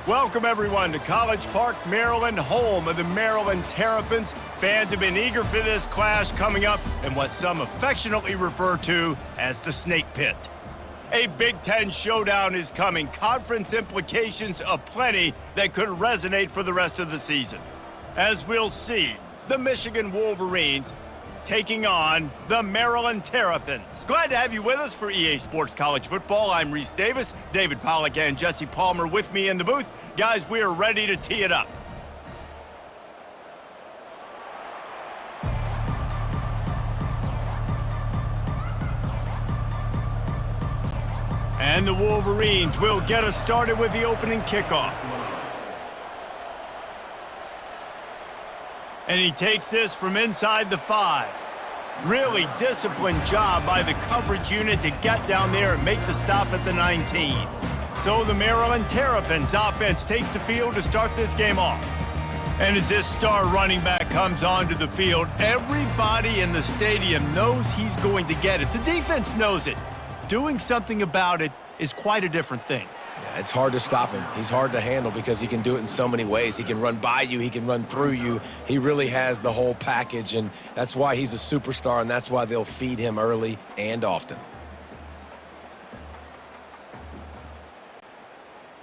Welcome, everyone, to College Park, Maryland, home of the Maryland Terrapins. Fans have been eager for this clash coming up in what some affectionately refer to as the Snake Pit. A Big Ten showdown is coming, conference implications aplenty that could resonate for the rest of the season. As we'll see, the Michigan Wolverines taking on the Maryland Terrapins. Glad to have you with us for EA Sports College Football. I'm Reese Davis, David Pollack and Jesse Palmer with me in the booth. Guys, we are ready to tee it up. And the Wolverines will get us started with the opening kickoff. And he takes this from inside the 5. Really disciplined job by the coverage unit to get down there and make the stop at the 19. So the Maryland Terrapins offense takes the field to start this game off. And as this star running back comes onto the field, everybody in the stadium knows he's going to get it. The defense knows it. Doing something about it is quite a different thing. Yeah, it's hard to stop him. He's hard to handle because he can do it in so many ways. He can run by you. He can run through you. He really has the whole package, and that's why he's a superstar, and that's why they'll feed him early and often.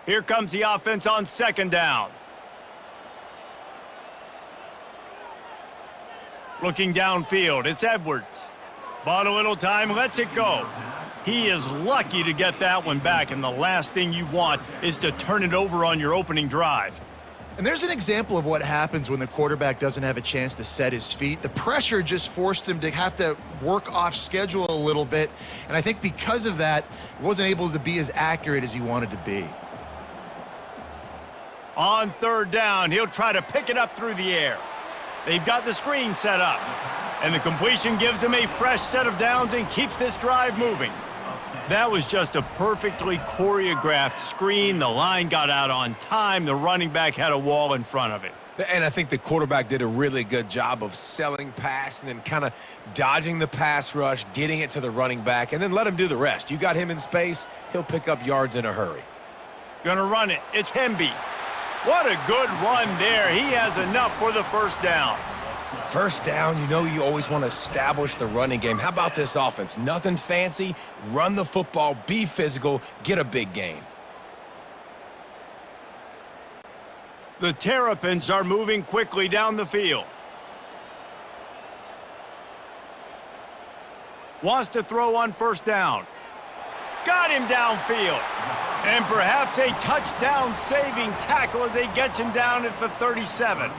Here comes the offense on second down. Looking downfield, it's Edwards. Bought a little time, lets it go. He is lucky to get that one back, and the last thing you want is to turn it over on your opening drive. And there's an example of what happens when the quarterback doesn't have a chance to set his feet. The pressure just forced him to have to work off schedule a little bit, and I think because of that, he wasn't able to be as accurate as he wanted to be. On third down, he'll try to pick it up through the air. They've got the screen set up, and the completion gives him a fresh set of downs and keeps this drive moving. That was just a perfectly choreographed screen. The line got out on time. The running back had a wall in front of it. And I think the quarterback did a really good job of selling pass and then kind of dodging the pass rush, getting it to the running back, and then let him do the rest. You got him in space, he'll pick up yards in a hurry. Gonna run it. It's Hemby. What a good run there. He has enough for the first down. First down, you know you always want to establish the running game. How about this offense? Nothing fancy. Run the football, be physical, get a big gain. The Terrapins are moving quickly down the field. Wants to throw on first down. Got him downfield. And perhaps a touchdown-saving tackle as they get him down at the 37.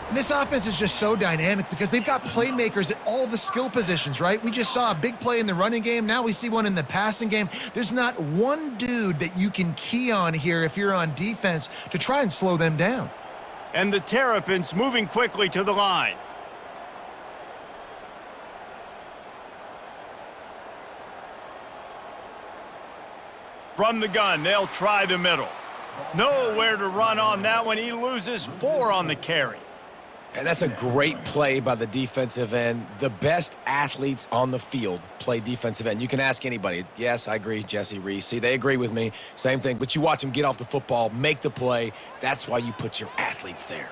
And this offense is just so dynamic because they've got playmakers at all the skill positions, right? We just saw a big play in the running game. Now we see one in the passing game. There's not one dude that you can key on here if you're on defense to try and slow them down. And the Terrapins moving quickly to the line. From the gun, they'll try the middle. Nowhere to run on that one. He loses 4 on the carry. And that's a great play by the defensive end. The best athletes on the field play defensive end. You can ask anybody. Yes, I agree, Jesse, Reese. See, they agree with me. Same thing. But you watch them get off the football, make the play. That's why you put your athletes there.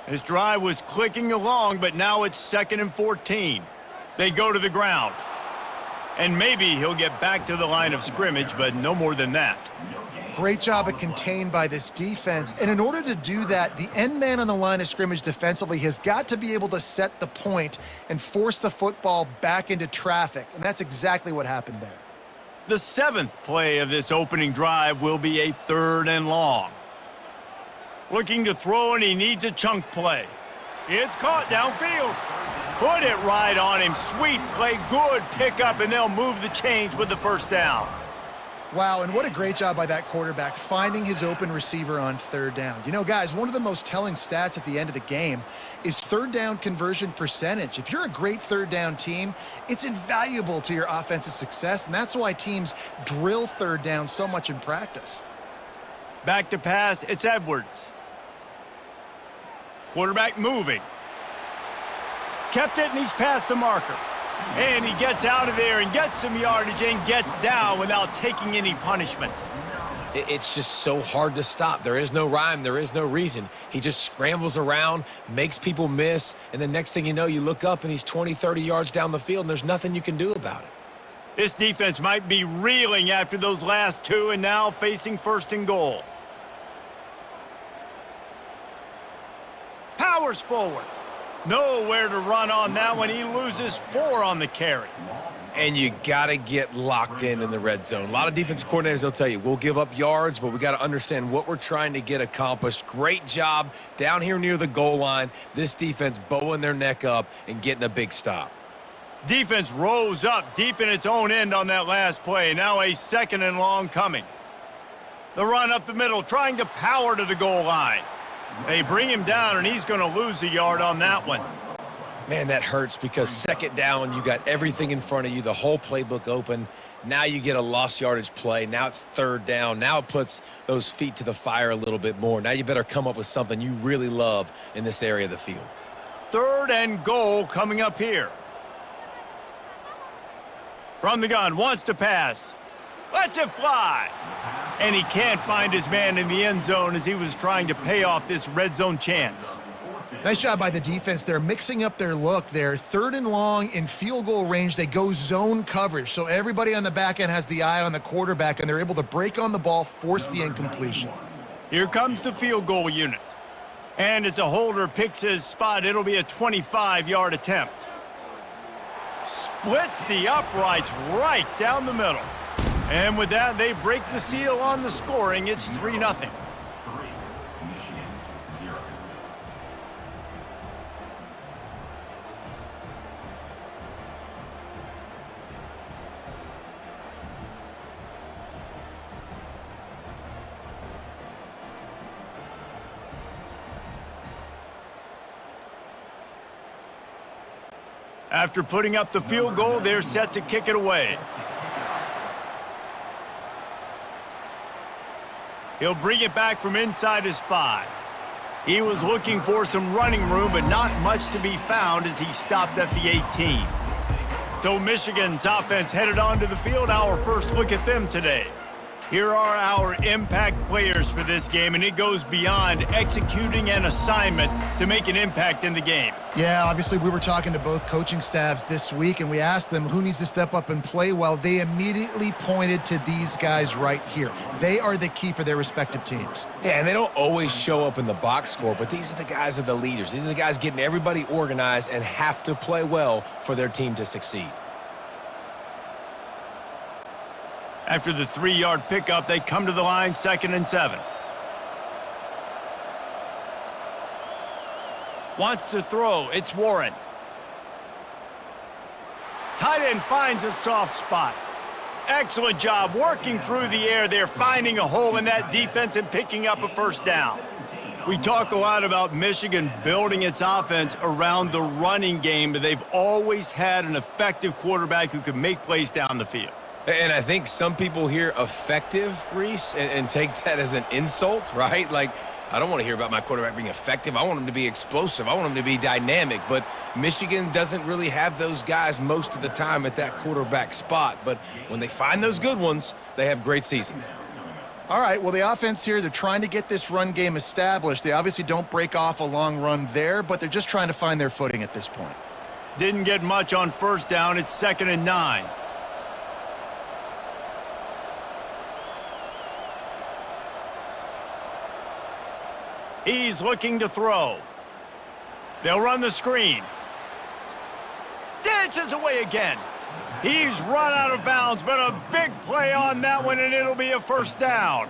His drive was clicking along, but now it's 2nd and 14. They go to the ground. And maybe he'll get back to the line of scrimmage, but no more than that. Great job of contained by this defense. And in order to do that, the end man on the line of scrimmage defensively has got to be able to set the point and force the football back into traffic. And that's exactly what happened there. The 7th play of this opening drive will be a 3rd and long. Looking to throw, and he needs a chunk play. It's caught downfield. Put it right on him. Sweet play, good pickup, and they'll move the chains with the first down. Wow, and what a great job by that quarterback finding his open receiver on 3rd down. You know, guys, one of the most telling stats at the end of the game is 3rd down conversion percentage. If you're a great 3rd down team, it's invaluable to your offensive success, and that's why teams drill 3rd down so much in practice. Back to pass, it's Edwards. Quarterback moving. Kept it, and he's past the marker. And he gets out of there and gets some yardage and gets down without taking any punishment. It's just so hard to stop. There is no rhyme. There is no reason. He just scrambles around, makes people miss, and the next thing you know, you look up and he's 20, 30 yards down the field, and there's nothing you can do about it. This defense might be reeling after those last two and now facing 1st and goal. Powers forward. Nowhere to run on that one. He loses 4 on the carry. And you got to get locked in the red zone. A lot of defensive coordinators, they'll tell you, we'll give up yards, but we got to understand what we're trying to get accomplished. Great job down here near the goal line. This defense bowing their neck up and getting a big stop. Defense rose up deep in its own end on that last play. Now a 2nd and long coming. The run up the middle, trying to power to the goal line. They bring him down, and he's going to lose a yard on that one. Man, that hurts because 2nd down, you got everything in front of you, the whole playbook open. Now you get a lost yardage play. Now it's 3rd down. Now it puts those feet to the fire a little bit more. Now you better come up with something you really love in this area of the field. 3rd and goal coming up here. From the gun, wants to pass. Lets it fly. And he can't find his man in the end zone as he was trying to pay off this red zone chance. Nice job by the defense. They're mixing up their look. They're 3rd and long in field goal range. They go zone coverage. So everybody on the back end has the eye on the quarterback, and they're able to break on the ball, force the incompletion. Here comes the field goal unit. And as a holder picks his spot, it'll be a 25-yard attempt. Splits the uprights right down the middle. And with that, they break the seal on the scoring. It's 3-0. After putting up the field goal, they're set to kick it away. He'll bring it back from inside his 5. He was looking for some running room, but not much to be found as he stopped at the 18. So Michigan's offense headed onto the field. Our first look at them today. Here are our impact players for this game, and it goes beyond executing an assignment to make an impact in the game. Yeah, obviously we were talking to both coaching staffs this week, and we asked them who needs to step up and play well. They immediately pointed to these guys right here. They are the key for their respective teams. Yeah, and they don't always show up in the box score, but these are the guys that are the leaders. These are the guys getting everybody organized and have to play well for their team to succeed. After the 3-yard pickup, they come to the line, 2nd and 7. Wants to throw. It's Warren. Tight end finds a soft spot. Excellent job working through the air there, finding a hole in that defense and picking up a 1st down. We talk a lot about Michigan building its offense around the running game, but they've always had an effective quarterback who can make plays down the field. And I think some people hear effective, Reese, and take that as an insult, right? Like, I don't want to hear about my quarterback being effective. I want him to be explosive. I want him to be dynamic. But Michigan doesn't really have those guys most of the time at that quarterback spot. But when they find those good ones, they have great seasons. All right, well, the offense here, they're trying to get this run game established. They obviously don't break off a long run there, but they're just trying to find their footing at this point. Didn't get much on 1st down. It's 2nd and 9. He's looking to throw. They'll run the screen. Dances away again. He's run out of bounds, but a big play on that one, and it'll be a 1st down.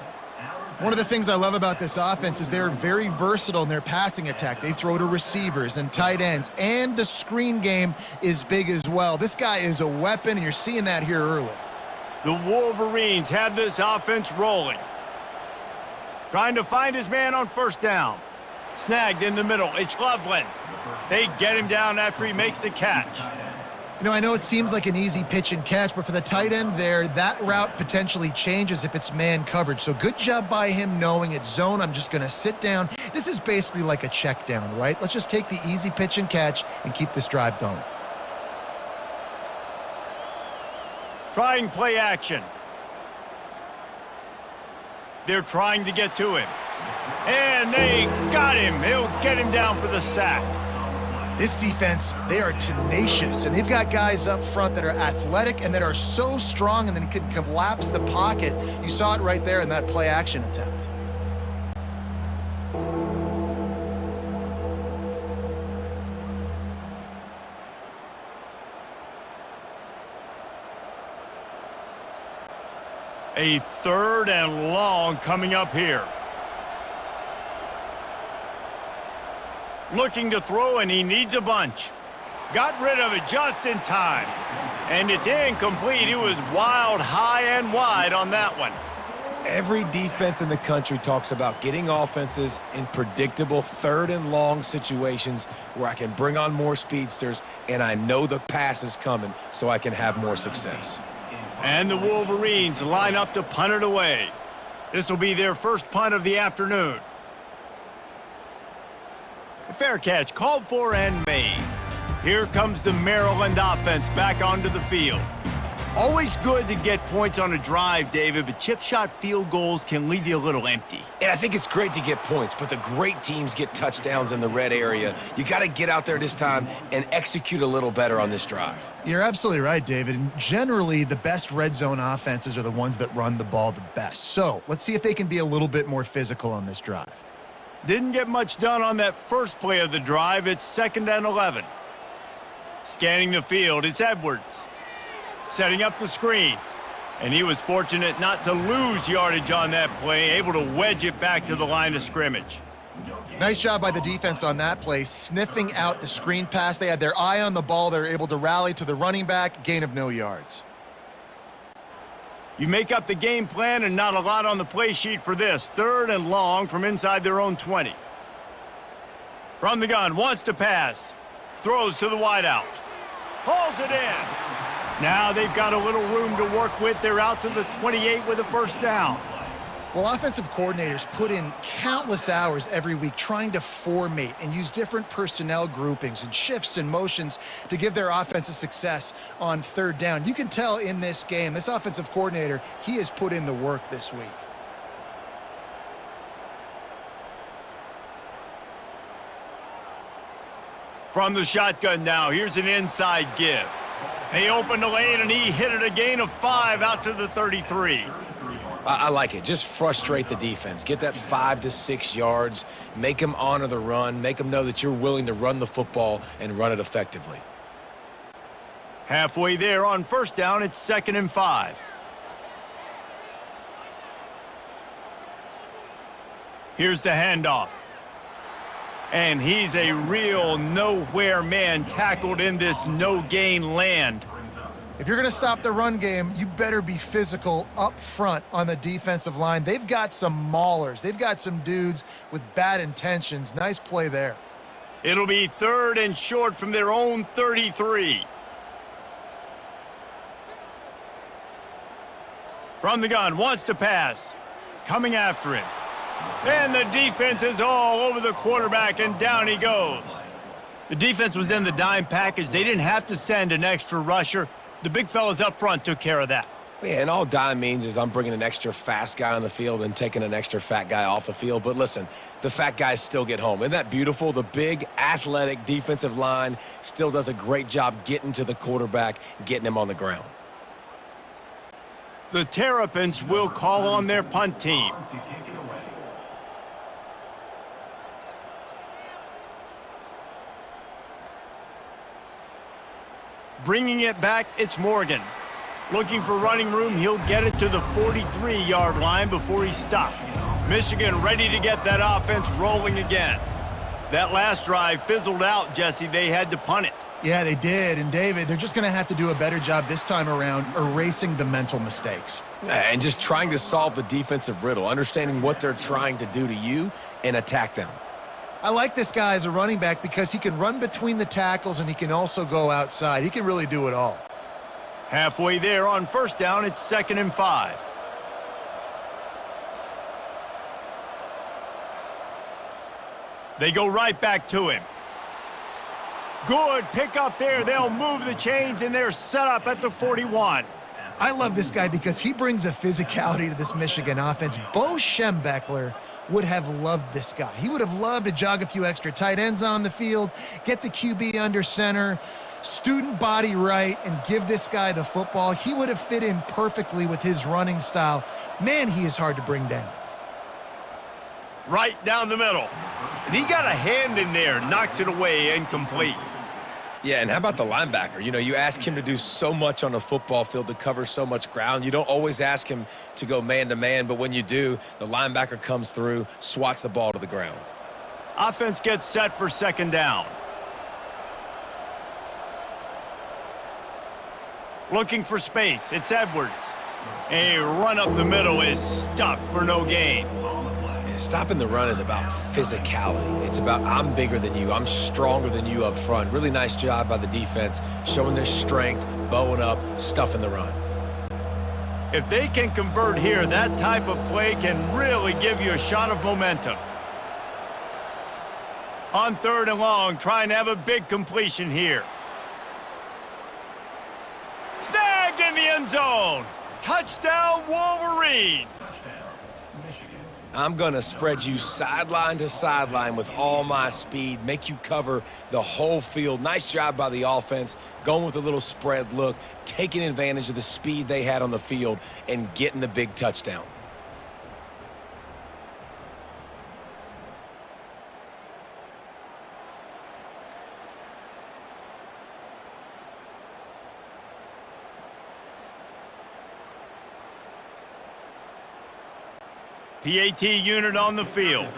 One of the things I love about this offense is they're very versatile in their passing attack. They throw to receivers and tight ends, and the screen game is big as well. This guy is a weapon, and you're seeing that here early. The Wolverines have this offense rolling. Trying to find his man on 1st down. Snagged in the middle. It's Loveland. They get him down after he makes the catch. You know, I know it seems like an easy pitch and catch, but for the tight end there, that route potentially changes if it's man coverage. So good job by him knowing it's zone. I'm just going to sit down. This is basically like a check down, right? Let's just take the easy pitch and catch and keep this drive going. Trying play action. They're trying to get to him. And they got him. He'll get him down for the sack. This defense, they are tenacious, and they've got guys up front that are athletic and that are so strong and then can collapse the pocket. You saw it right there in that play-action attempt. A 3rd and long coming up here. Looking to throw, and he needs a bunch. Got rid of it just in time. And it's incomplete. It was wild, high and wide on that one. Every defense in the country talks about getting offenses in predictable 3rd and long situations where I can bring on more speedsters and I know the pass is coming so I can have more success. And the Wolverines line up to punt it away. This will be their first punt of the afternoon. Fair catch called for and made. Here comes the Maryland offense back onto the field. Always good to get points on a drive, David, but chip shot field goals can leave you a little empty. And I think it's great to get points, but the great teams get touchdowns in the red area. You got to get out there this time and execute a little better on this drive. You're absolutely right, David. And generally, the best red zone offenses are the ones that run the ball the best. So let's see if they can be a little bit more physical on this drive. Didn't get much done on that first play of the drive. It's 2nd and 11. Scanning the field, it's Edwards. Setting up the screen. And he was fortunate not to lose yardage on that play, able to wedge it back to the line of scrimmage. Nice job by the defense on that play, sniffing out the screen pass. They had their eye on the ball. They were able to rally to the running back, gain of no yards. You make up the game plan and not a lot on the play sheet for this. 3rd and long from inside their own 20. From the gun, wants to pass. Throws to the wideout. Hauls it in. Now they've got a little room to work with. They're out to the 28 with a first down. Well, offensive coordinators put in countless hours every week trying to formate and use different personnel groupings and shifts and motions to give their offensive success on 3rd down. You can tell in this game, this offensive coordinator, he has put in the work this week. From the shotgun now, here's an inside give. They opened the lane, and he hit it a gain of 5 out to the 33. I like it. Just frustrate the defense. Get that 5 to 6 yards. Make them honor the run. Make them know that you're willing to run the football and run it effectively. Halfway there on first down, it's 2nd and 5. Here's the handoff. And he's a real nowhere man tackled in this no-gain land. If you're going to stop the run game, you better be physical up front on the defensive line. They've got some maulers. They've got some dudes with bad intentions. Nice play there. It'll be 3rd and short from their own 33. From the gun, wants to pass. Coming after him. And the defense is all over the quarterback, and down he goes. The defense was in the dime package. They didn't have to send an extra rusher. The big fellas up front took care of that. Yeah, and all dime means is I'm bringing an extra fast guy on the field and taking an extra fat guy off the field. But listen, the fat guys still get home. Isn't that beautiful? The big, athletic defensive line still does a great job getting to the quarterback, getting him on the ground. The Terrapins will call on their punt team. Bringing it back, it's Morgan. Looking for running room, he'll get it to the 43-yard line before he's stopped. Michigan ready to get that offense rolling again. That last drive fizzled out, Jesse. They had to punt it. Yeah, they did. And, David, they're just going to have to do a better job this time around erasing the mental mistakes. And just trying to solve the defensive riddle, understanding what they're trying to do to you and attack them. I like this guy as a running back because he can run between the tackles and he can also go outside. He can really do it all. Halfway there on first down, it's 2nd and 5. They go right back to him. Good pick up there. They'll move the chains, and they're set up at the 41. I love this guy because he brings a physicality to this Michigan offense. Bo Schembechler would have loved this guy. He would have loved to jog a few extra tight ends on the field, get the QB under center, student body right, and give this guy the football. He would have fit in perfectly with his running style. Man, he is hard to bring down. Right down the middle. And he got a hand in there, knocks it away, incomplete. Yeah, and how about the linebacker? You know, you ask him to do so much on the football field to cover so much ground. You don't always ask him to go man-to-man, but when you do, the linebacker comes through, swats the ball to the ground. Offense gets set for second down. Looking for space. It's Edwards. A run up the middle is stuffed for no gain. Stopping the run is about physicality. It's about I'm bigger than you. I'm stronger than you up front. Really nice job by the defense, showing their strength, bowing up, stuffing the run. If they can convert here, that type of play can really give you a shot of momentum. On 3rd and long, trying to have a big completion here. Snagged in the end zone. Touchdown, Wolverines. I'm going to spread you sideline to sideline with all my speed, make you cover the whole field. Nice job by the offense, going with a little spread look, taking advantage of the speed they had on the field, and getting the big touchdown. PAT unit on the field.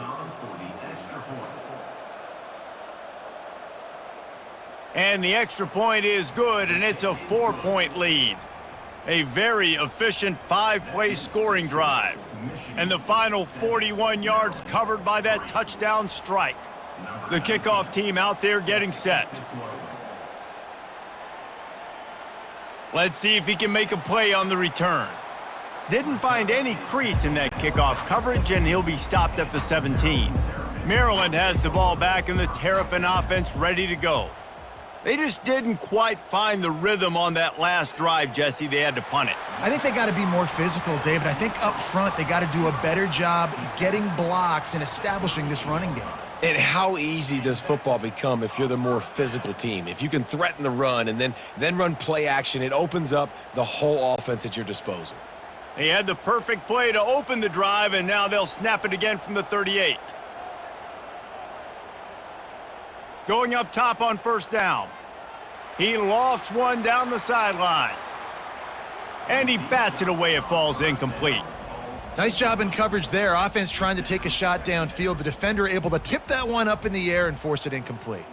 And the extra point is good, and it's a 4-point lead. A very efficient 5-play scoring drive. And the final 41 yards covered by that touchdown strike. The kickoff team out there getting set. Let's see if he can make a play on the return. Didn't find any crease in that kickoff coverage, and he'll be stopped at the 17. Maryland has the ball back, and the Terrapin offense ready to go. They just didn't quite find the rhythm on that last drive, Jesse. They had to punt it. I think they got to be more physical, David. I think up front they got to do a better job getting blocks and establishing this running game. And how easy does football become if you're the more physical team? If you can threaten the run and then run play action, it opens up the whole offense at your disposal. They had the perfect play to open the drive, and now they'll snap it again from the 38. Going up top on 1st down. He lofts one down the sideline. And he bats it away. It falls incomplete. Nice job in coverage there. Offense trying to take a shot downfield. The defender able to tip that one up in the air and force it incomplete.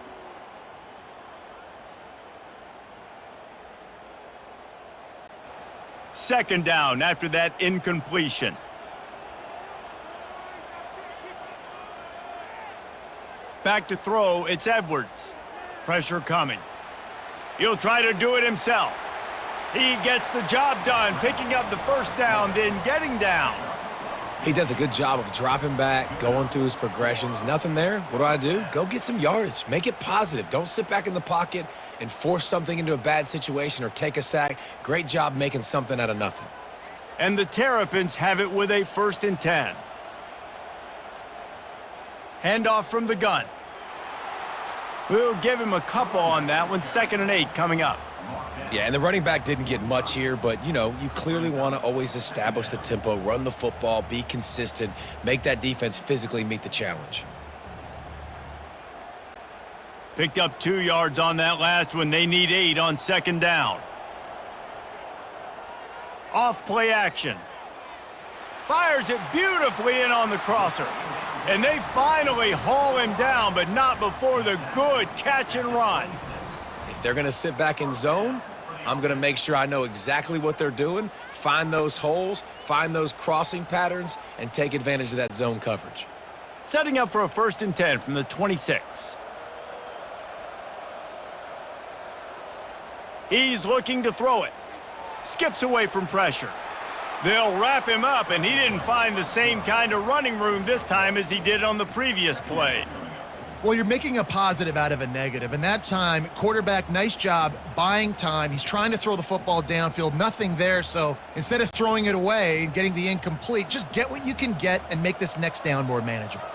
Second down after that incompletion. Back to throw, it's Edwards. Pressure coming. He'll try to do it himself. He gets the job done, picking up the 1st down, then getting down. He does a good job of dropping back, going through his progressions. Nothing there. What do? Go get some yardage. Make it positive. Don't sit back in the pocket and force something into a bad situation or take a sack. Great job making something out of nothing. And the Terrapins have it with a 1st and 10. Handoff from the gun. We'll give him a couple on that one. 2nd and 8 coming up. Yeah, and the running back didn't get much here, but, you know, you clearly want to always establish the tempo, run the football, be consistent, make that defense physically meet the challenge. Picked up 2 yards on that last one. They need 8 on 2nd down. Off play action. Fires it beautifully in on the crosser. And they finally haul him down, but not before the good catch and run. If they're going to sit back in zone, I'm going to make sure I know exactly what they're doing, find those holes, find those crossing patterns, and take advantage of that zone coverage. Setting up for a 1st and 10 from the 26. He's looking to throw it. Skips away from pressure. They'll wrap him up, and he didn't find the same kind of running room this time as he did on the previous play. Well, you're making a positive out of a negative. And that time, quarterback, nice job buying time. He's trying to throw the football downfield. Nothing there. So instead of throwing it away and getting the incomplete, just get what you can get and make this next down more manageable.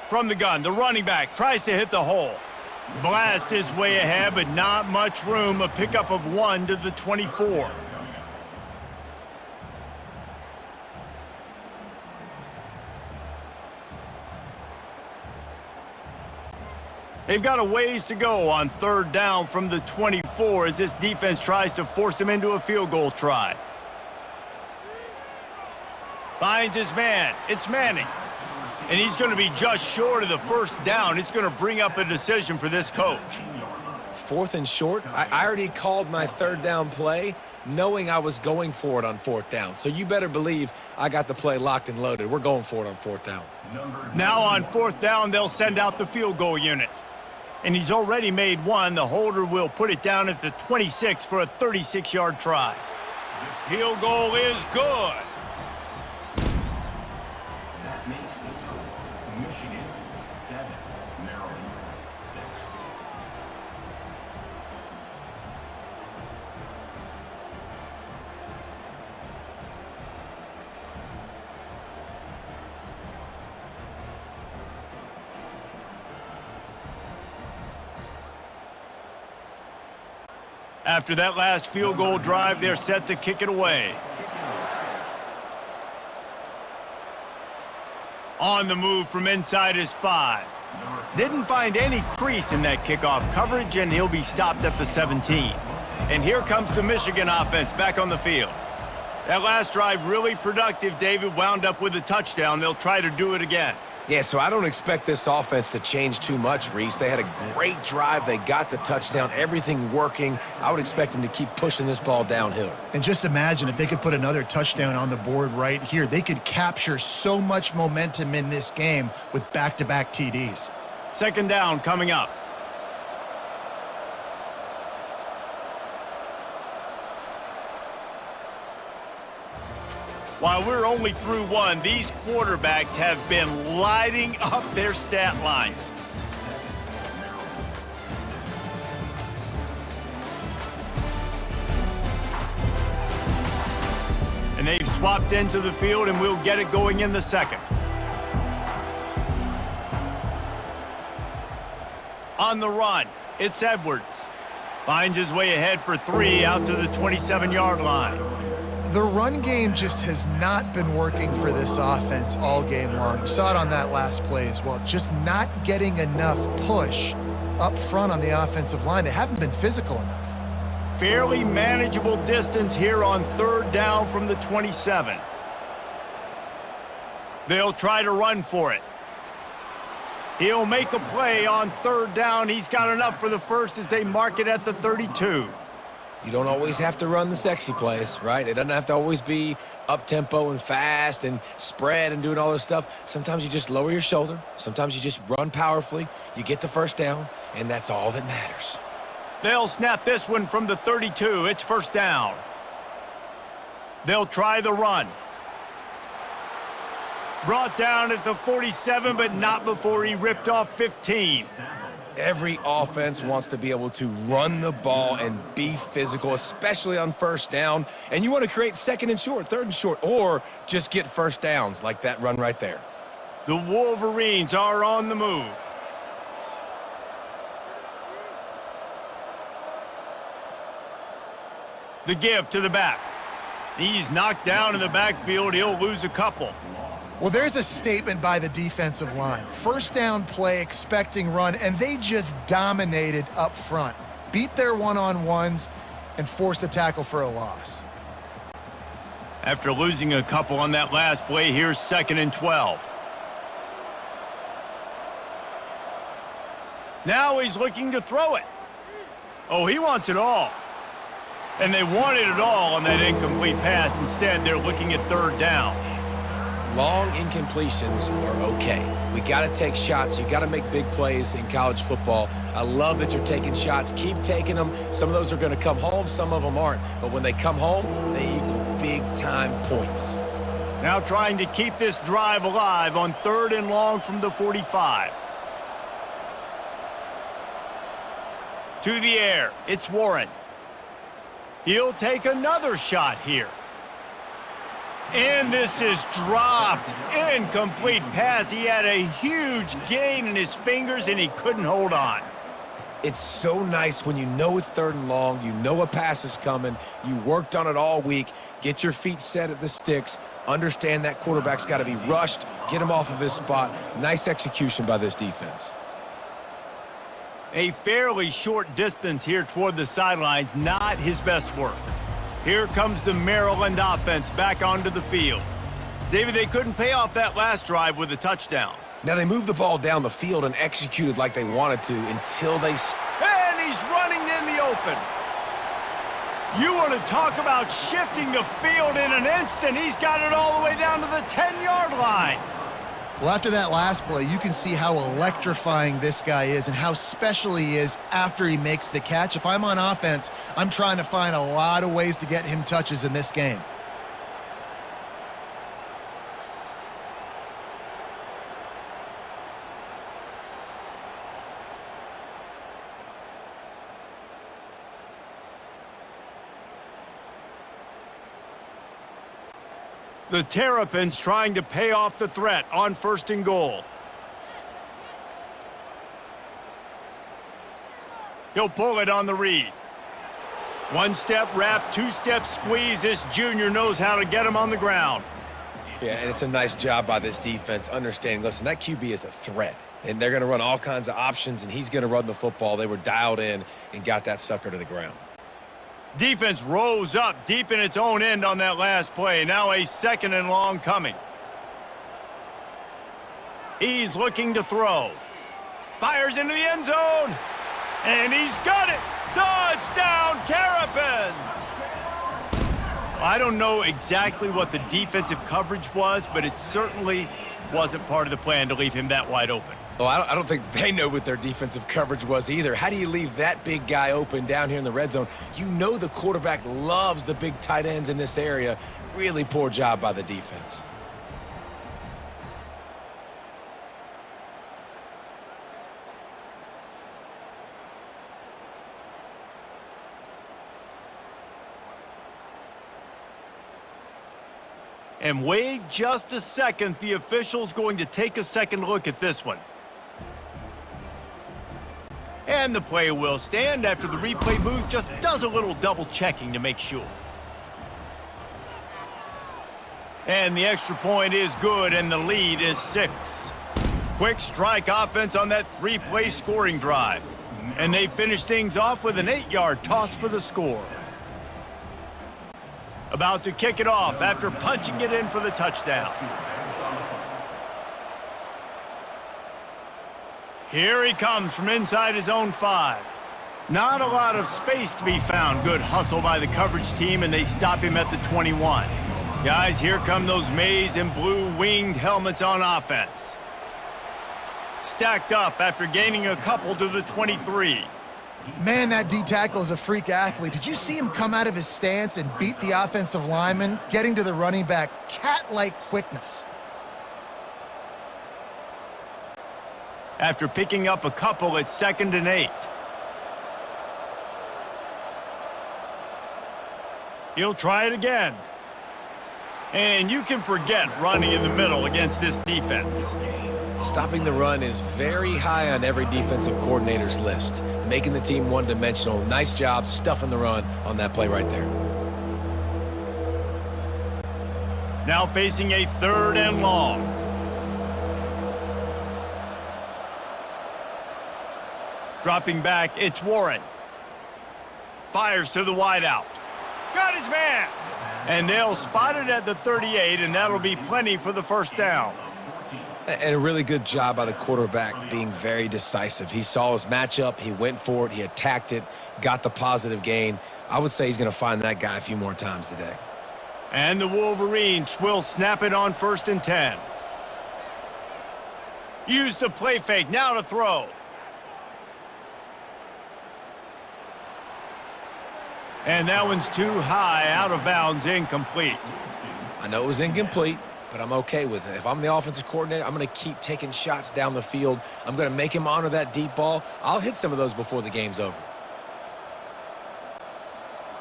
From the gun, the running back tries to hit the hole. Blast his way ahead, but not much room. A pickup of 1 to the 24. They've got a ways to go on third down from the 24 as this defense tries to force him into a field goal try. Finds his man. It's Manning. And he's going to be just short of the first down. It's going to bring up a decision for this coach. 4th and short? I already called my third down play knowing I was going for it on 4th down. So you better believe I got the play locked and loaded. We're going for it on 4th down. Now on 4th down, they'll send out the field goal unit. And he's already made one. The holder will put it down at the 26 for a 36-yard try. Field goal is good. That makes the score Michigan 7, Maryland 6. After that last field goal drive, they're set to kick it away. On the move from inside his 5. Didn't find any crease in that kickoff coverage, and he'll be stopped at the 17. And here comes the Michigan offense back on the field. That last drive really productive, David. Wound up with a touchdown. They'll try to do it again. Yeah, so I don't expect this offense to change too much, Reese. They had a great drive. They got the touchdown, everything working. I would expect them to keep pushing this ball downhill. And just imagine if they could put another touchdown on the board right here. They could capture so much momentum in this game with back-to-back TDs. Second down coming up. While we're only through one, these quarterbacks have been lighting up their stat lines. And they've swapped into the field, and we'll get it going in the second. On the run, it's Edwards. Finds his way ahead for 3 out to the 27-yard line. The run game just has not been working for this offense all game long. You saw it on that last play as well. Just not getting enough push up front on the offensive line. They haven't been physical enough. Fairly manageable distance here on third down from the 27. They'll try to run for it. He'll make a play on third down. He's got enough for the first as they mark it at the 32. You don't always have to run the sexy plays, right? It doesn't have to always be up-tempo and fast and spread and doing all this stuff. Sometimes you just lower your shoulder. Sometimes you just run powerfully. You get the first down, and that's all that matters. They'll snap this one from the 32. It's first down. They'll try the run. Brought down at the 47, but not before he ripped off 15. Every offense wants to be able to run the ball and be physical, especially on first down. And you want to create second and short, third and short, or just get first downs like that run right there. The Wolverines are on the move. The give to the back. He's knocked down in the backfield. He'll lose a couple. Well, there's a statement by the defensive line. First down play, expecting run, and they just dominated up front. Beat their one-on-ones and forced a tackle for a loss. After losing a couple on that last play, here's 2nd and 12. Now he's looking to throw it. Oh, he wants it all. And they wanted it all on that incomplete pass. Instead, they're looking at third down. Long incompletions are okay. We got to take shots. You got to make big plays in college football. I love that you're taking shots. Keep taking them. Some of those are going to come home. Some of them aren't. But when they come home, they equal big-time points. Now trying to keep this drive alive on 3rd and long from the 45. To the air, it's Warren. He'll take another shot here. And this is dropped. Incomplete pass. He had a huge gain in his fingers and he couldn't hold on. It's so nice when you know it's 3rd and long, you know a pass is coming, you worked on it all week, get your feet set at the sticks, understand that quarterback's got to be rushed, get him off of his spot. Nice execution by this defense. A fairly short distance here toward the sidelines, not his best work. Here comes the Maryland offense back onto the field. David, they couldn't pay off that last drive with a touchdown. Now they moved the ball down the field and executed like they wanted to until they... And he's running in the open. You want to talk about shifting the field in an instant. He's got it all the way down to the 10-yard line. Well, after that last play, you can see how electrifying this guy is and how special he is after he makes the catch. If I'm on offense, I'm trying to find a lot of ways to get him touches in this game. The Terrapins trying to pay off the threat on 1st and goal. He'll pull it on the read. 1-step wrap, 2-step squeeze. This junior knows how to get him on the ground. Yeah, and it's a nice job by this defense understanding, listen, that QB is a threat. And they're going to run all kinds of options, and he's going to run the football. They were dialed in and got that sucker to the ground. Defense rose up deep in its own end on that last play. Now a 2nd and long coming. He's looking to throw. Fires into the end zone. And he's got it. Touchdown, Terrapins! I don't know exactly what the defensive coverage was, but it certainly wasn't part of the plan to leave him that wide open. Oh, I don't think they know what their defensive coverage was either. How do you leave that big guy open down here in the red zone? You know the quarterback loves the big tight ends in this area. Really poor job by the defense. And wait just a second. The official's going to take a second look at this one. And the play will stand after the replay booth just does a little double checking to make sure. And the extra point is good, and the lead is 6. Quick strike offense on that 3-play scoring drive. And they finish things off with an 8-yard toss for the score. About to kick it off after punching it in for the touchdown. Here he comes from inside his own 5. Not a lot of space to be found. Good hustle by the coverage team, and they stop him at the 21. Guys, here come those maize and blue winged helmets on offense. Stacked up after gaining a couple to the 23. Man, that D-tackle is a freak athlete. Did you see him come out of his stance and beat the offensive lineman, getting to the running back? Cat-like quickness. After picking up a couple at 2nd and 8. He'll try it again. And you can forget running in the middle against this defense. Stopping the run is very high on every defensive coordinator's list. Making the team one-dimensional. Nice job stuffing the run on that play right there. Now facing a 3rd and long. Dropping back, it's Warren. Fires to the wideout. Got his man! And they'll spot it at the 38, and that'll be plenty for the 1st down. And a really good job by the quarterback being very decisive. He saw his matchup, he went for it, he attacked it, got the positive gain. I would say he's going to find that guy a few more times today. And the Wolverines will snap it on 1st and 10. Use the play fake, now to throw. And that one's too high, out of bounds, incomplete. I know it was incomplete, but I'm okay with it. If I'm the offensive coordinator, I'm going to keep taking shots down the field. I'm going to make him honor that deep ball. I'll hit some of those before the game's over.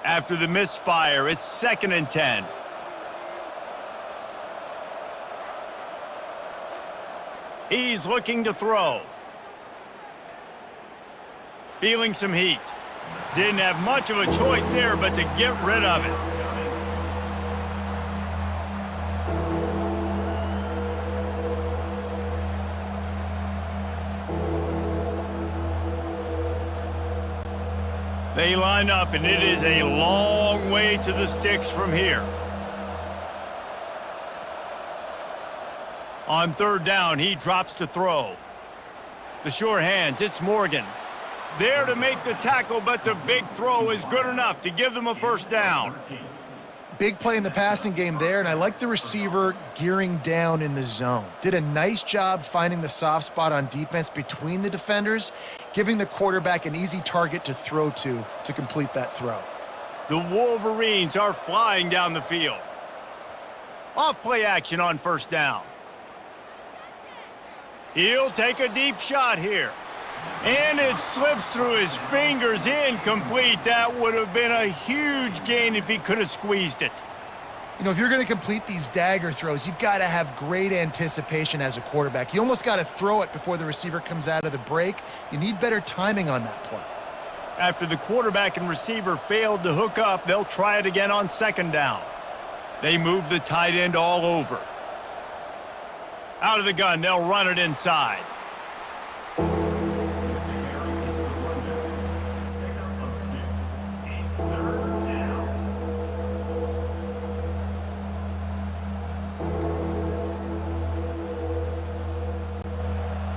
After the misfire, it's 2nd and 10. He's looking to throw. Feeling some heat. Didn't have much of a choice there but to get rid of it. They line up, and it is a long way to the sticks from here. On 3rd down, he drops to throw. The sure hands, it's Morgan. There to make the tackle, but the big throw is good enough to give them a 1st down. Big play in the passing game there, and I like the receiver gearing down in the zone. Did a nice job finding the soft spot on defense between the defenders, giving the quarterback an easy target to throw to complete that throw. The Wolverines are flying down the field. Off play action on 1st down. He'll take a deep shot here. And it slips through his fingers, incomplete. That would have been a huge gain if he could have squeezed it. You know, if you're going to complete these dagger throws, you've got to have great anticipation as a quarterback. You almost got to throw it before the receiver comes out of the break. You need better timing on that play. After the quarterback and receiver failed to hook up, they'll try it again on 2nd down. They move the tight end all over. Out of the gun, they'll run it inside.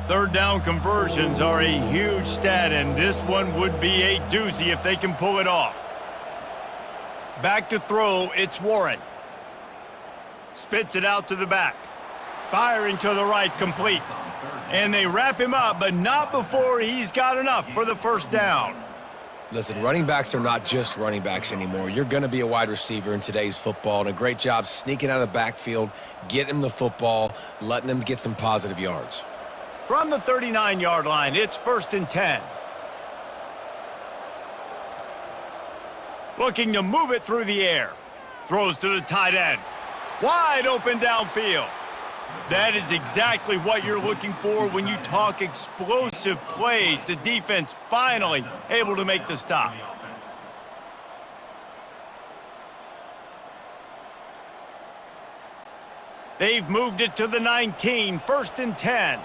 Third down conversions are a huge stat, and this one would be a doozy if they can pull it off. Back to throw, it's Warren. Spits it out to the back. Firing to the right, complete. And they wrap him up, but not before he's got enough for the 1st down. Listen, running backs are not just running backs anymore. You're going to be a wide receiver in today's football, and a great job sneaking out of the backfield, getting him the football, letting him get some positive yards. From the 39-yard line, it's 1st and 10. Looking to move it through the air. Throws to the tight end. Wide open downfield. That is exactly what you're looking for when you talk explosive plays. The defense finally able to make the stop. They've moved it to the 19, 1st and 10.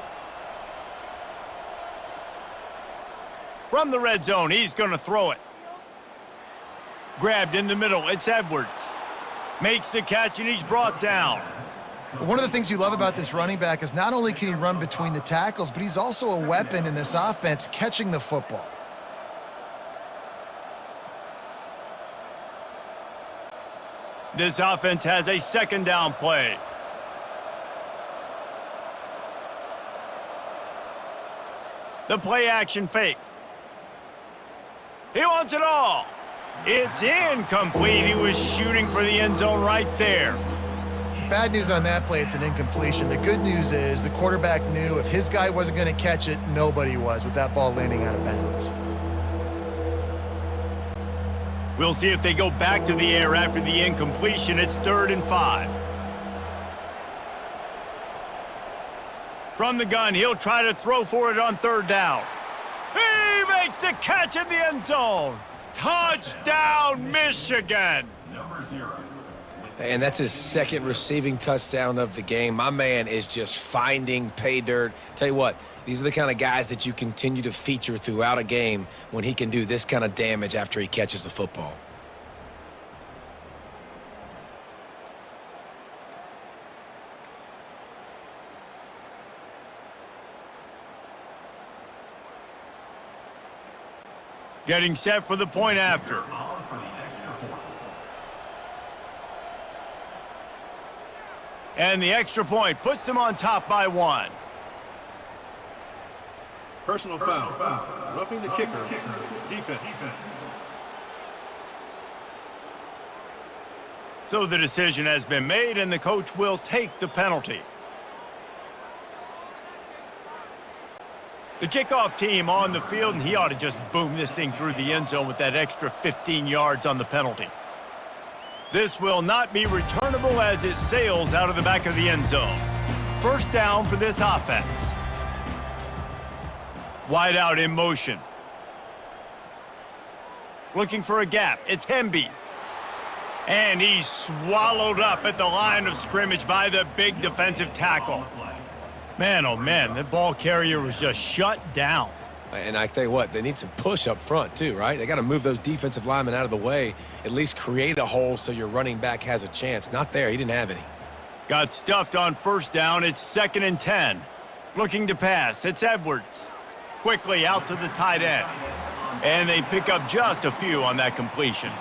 From the red zone, he's going to throw it. Grabbed in the middle, it's Edwards. Makes the catch, and he's brought down. One of the things you love about this running back is not only can he run between the tackles, but he's also a weapon in this offense catching the football. This offense has a 2nd down play. The play action fake. He wants it all. It's incomplete. He was shooting for the end zone right there. Bad news on that play, it's an incompletion. The good news is the quarterback knew if his guy wasn't going to catch it, nobody was with that ball landing out of bounds. We'll see if they go back to the air after the incompletion. It's 3rd and 5. From the gun, he'll try to throw for it on 3rd down. He makes the catch in the end zone. Touchdown, Michigan. And that's his 2nd receiving touchdown of the game. My man is just finding pay dirt. Tell you what, these are the kind of guys that you continue to feature throughout a game when he can do this kind of damage after he catches the football. Getting set for the point after. And the extra point puts them on top by 1. Personal foul. Roughing the kicker. Defense. So the decision has been made, and the coach will take the penalty. The kickoff team on the field, and he ought to just boom this thing through the end zone with that extra 15 yards on the penalty. This will not be returnable as it sails out of the back of the end zone. First down for this offense. Wide out in motion. Looking for a gap. It's Hemby. And he's swallowed up at the line of scrimmage by the big defensive tackle. Man, oh man, that ball carrier was just shut down. And I tell you what, they need some push up front too, right? They got to move those defensive linemen out of the way, at least create a hole so your running back has a chance. Not there. He didn't have any. Got stuffed on first down. It's 2nd and 10. Looking to pass. It's Edwards. Quickly out to the tight end. And they pick up just a few on that completion.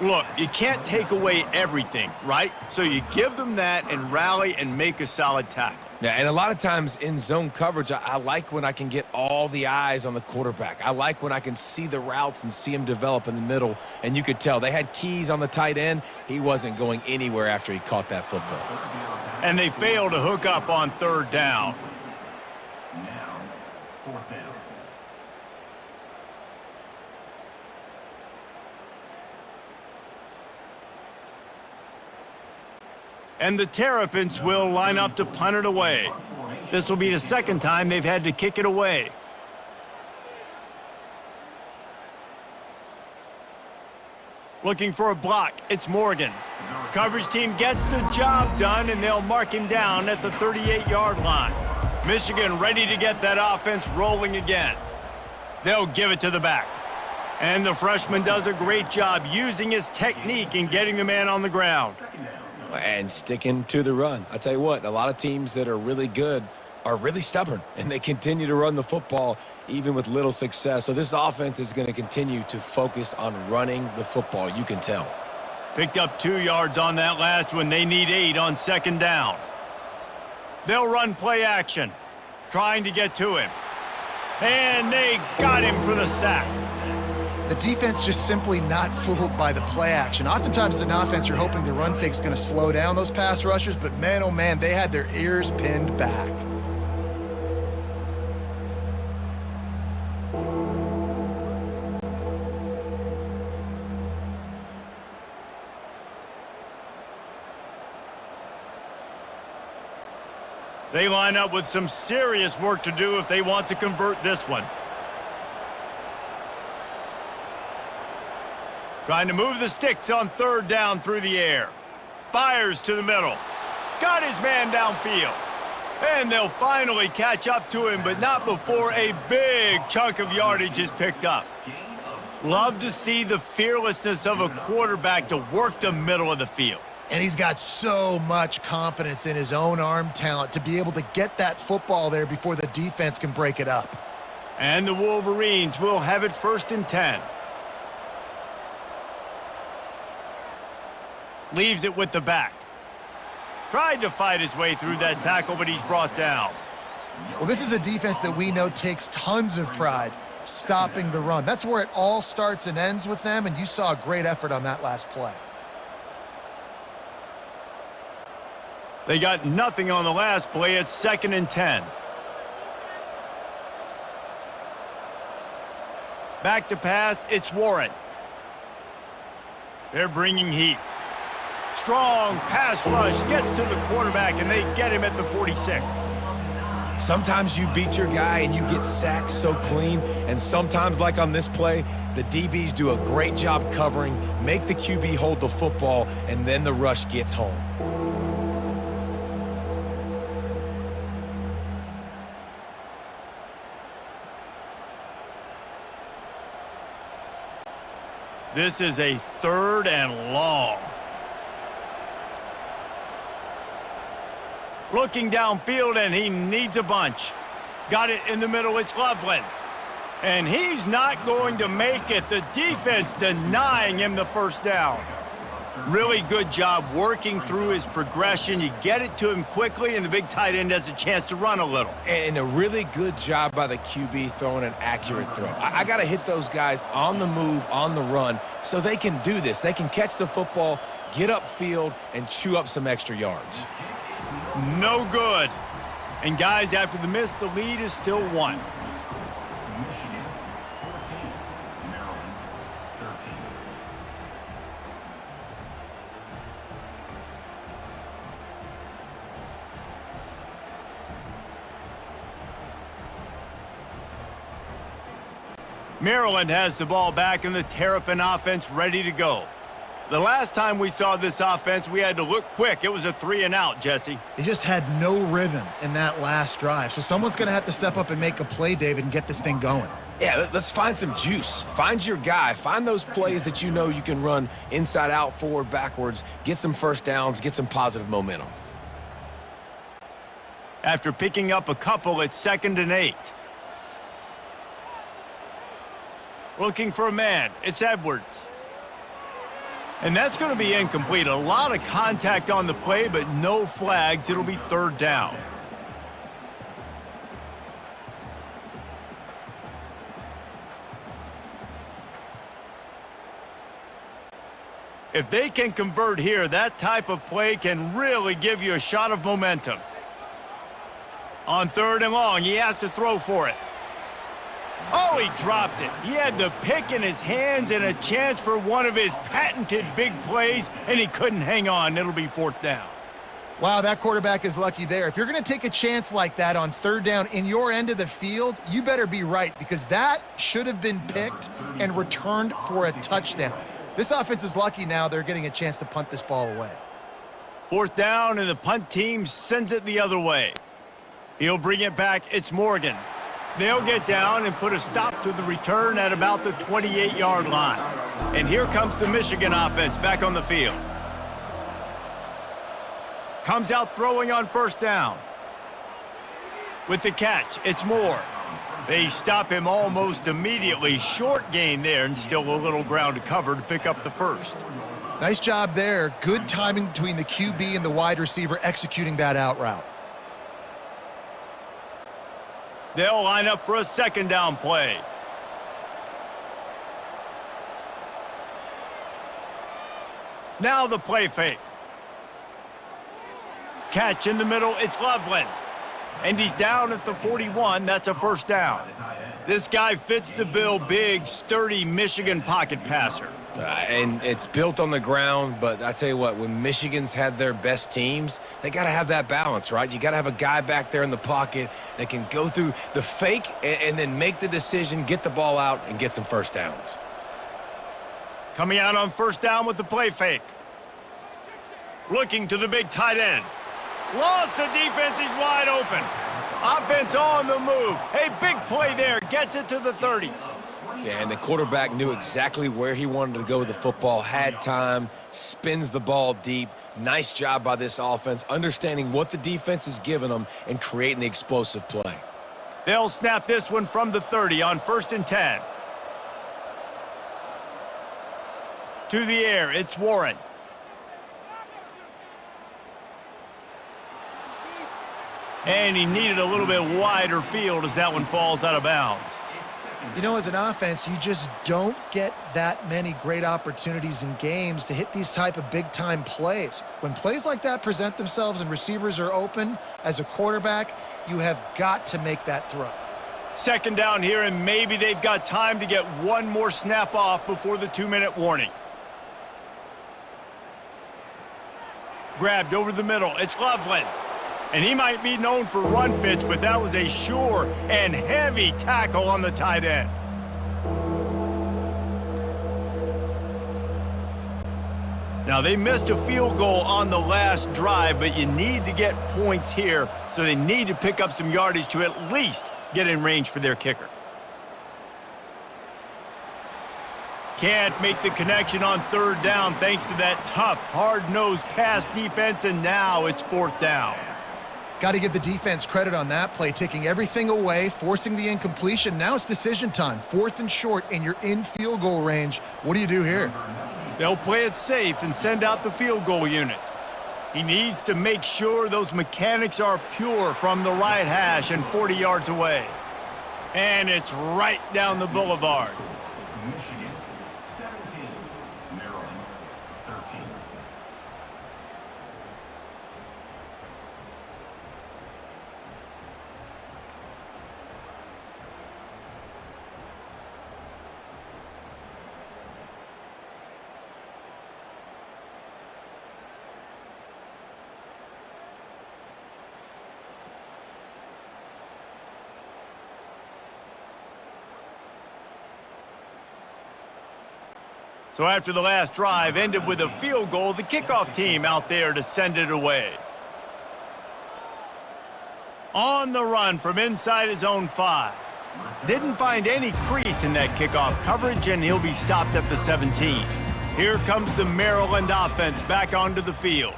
Look, you can't take away everything, right? So you give them that and rally and make a solid tackle. Yeah, and a lot of times in zone coverage, I like when I can get all the eyes on the quarterback. I like when I can see the routes and see him develop in the middle. And you could tell they had keys on the tight end. He wasn't going anywhere after he caught that football. And they fail to hook up on 3rd down. Now, 4th down. And the Terrapins will line up to punt it away. This will be the 2nd time they've had to kick it away. Looking for a block. It's Morgan. Coverage team gets the job done, and they'll mark him down at the 38-yard line. Michigan ready to get that offense rolling again. They'll give it to the back. And the freshman does a great job using his technique and getting the man on the ground. And sticking to the run. I tell you what, a lot of teams that are really good are really stubborn, and they continue to run the football even with little success. So this offense is going to continue to focus on running the football. You can tell. Picked up 2 yards on that last one. They need 8 on 2nd down. They'll run play action, trying to get to him. And they got him for the sack. The defense just simply not fooled by the play action. Oftentimes as an offense, you're hoping the run fake's going to slow down those pass rushers, but man, oh man, they had their ears pinned back. They line up with some serious work to do if they want to convert this one. Trying to move the sticks on 3rd down through the air. Fires to the middle. Got his man downfield. And they'll finally catch up to him, but not before a big chunk of yardage is picked up. Love to see the fearlessness of a quarterback to work the middle of the field. And he's got so much confidence in his own arm talent to be able to get that football there before the defense can break it up. And the Wolverines will have it 1st and 10. Leaves it with the back. Tried to fight his way through that tackle, but he's brought down. Well, this is a defense that we know takes tons of pride stopping the run. That's where it all starts and ends with them, and you saw a great effort on that last play. They got nothing on the last play. It's 2nd and 10. Back to pass. It's Warren. They're bringing heat. Strong pass rush gets to the quarterback, and they get him at the 46. Sometimes you beat your guy and you get sacked so clean, and sometimes, like on this play, the DBs do a great job covering, make the QB hold the football, and then the rush gets home. This is a 3rd and long. Looking downfield, and he needs a bunch. Got it in the middle. It's Loveland. And he's not going to make it. The defense denying him the 1st down. Really good job working through his progression. You get it to him quickly, and the big tight end has a chance to run a little. And a really good job by the QB throwing an accurate throw. I got to hit those guys on the move, on the run, so they can do this. They can catch the football, get upfield, and chew up some extra yards. No good. And guys, after the miss, the lead is still 1. Michigan 14, Maryland 13. Maryland has the ball back and the Terrapin offense ready to go. The last time we saw this offense, we had to look quick. It was a 3-and-out, Jesse. He just had no rhythm in that last drive. So someone's going to have to step up and make a play, David, and get this thing going. Yeah, let's find some juice. Find your guy. Find those plays that you know you can run inside out, forward, backwards, get some first downs, get some positive momentum. After picking up a couple, it's 2nd and 8. Looking for a man. It's Edwards. And that's going to be incomplete. A lot of contact on the play, but no flags. It'll be 3rd down. If they can convert here, that type of play can really give you a shot of momentum. On 3rd and long, he has to throw for it. Oh, he dropped it. He had the pick in his hands and a chance for one of his patented big plays, and he couldn't hang on. It'll be 4th down. Wow, that quarterback is lucky there. If you're going to take a chance like that on 3rd down in your end of the field, you better be right, because that should have been picked and returned for a touchdown. This offense is lucky now they're getting a chance to punt this ball away. 4th down, and the punt team sends it the other way. He'll bring it back. It's Morgan. They'll get down and put a stop to the return at about the 28-yard line. And here comes the Michigan offense back on the field. Comes out throwing on 1st down. With the catch, it's Moore. They stop him almost immediately. Short gain there, and still a little ground to cover to pick up the 1st. Nice job there. Good timing between the QB and the wide receiver executing that out route. They'll line up for a 2nd down play. Now the play fake. Catch in the middle, it's Loveland. And he's down at the 41, that's a 1st down. This guy fits the bill, big, sturdy Michigan pocket passer. And it's built on the ground, but I tell you what, when Michigan's had their best teams, they got to have that balance, right? You got to have a guy back there in the pocket that can go through the fake and then make the decision, get the ball out, and get some 1st downs. Coming out on 1st down with the play fake. Looking to the big tight end. Lost the defense, he's wide open. Offense on the move. Hey, big play there, gets it to the 30. Yeah, and the quarterback knew exactly where he wanted to go with the football, had time, spins the ball deep. Nice job by this offense, understanding what the defense is giving them and creating the explosive play. They'll snap this one from the 30 on 1st and 10. To the air, it's Warren. And he needed a little bit wider field as that one falls out of bounds. You know, as an offense, you just don't get that many great opportunities in games to hit these type of big-time plays. When plays like that present themselves and receivers are open, as a quarterback, you have got to make that throw. 2nd down here, and maybe they've got time to get one more snap off before the 2-minute warning. Grabbed over the middle. It's Loveland. And he might be known for run fits, but that was a sure and heavy tackle on the tight end. Now, they missed a field goal on the last drive, but you need to get points here, so they need to pick up some yardage to at least get in range for their kicker. Can't make the connection on 3rd down thanks to that tough, hard-nosed pass defense, and now it's 4th down. Got to give the defense credit on that play, taking everything away, forcing the incompletion. Now it's decision time. 4th and short, and you're in field goal range. What do you do here? They'll play it safe and send out the field goal unit. He needs to make sure those mechanics are pure from the right hash and 40 yards away. And it's right down the boulevard. Michigan 17, Maryland 13. So after the last drive ended with a field goal, the kickoff team out there to send it away. On the run from inside his own 5. Didn't find any crease in that kickoff coverage, and he'll be stopped at the 17. Here comes the Maryland offense back onto the field.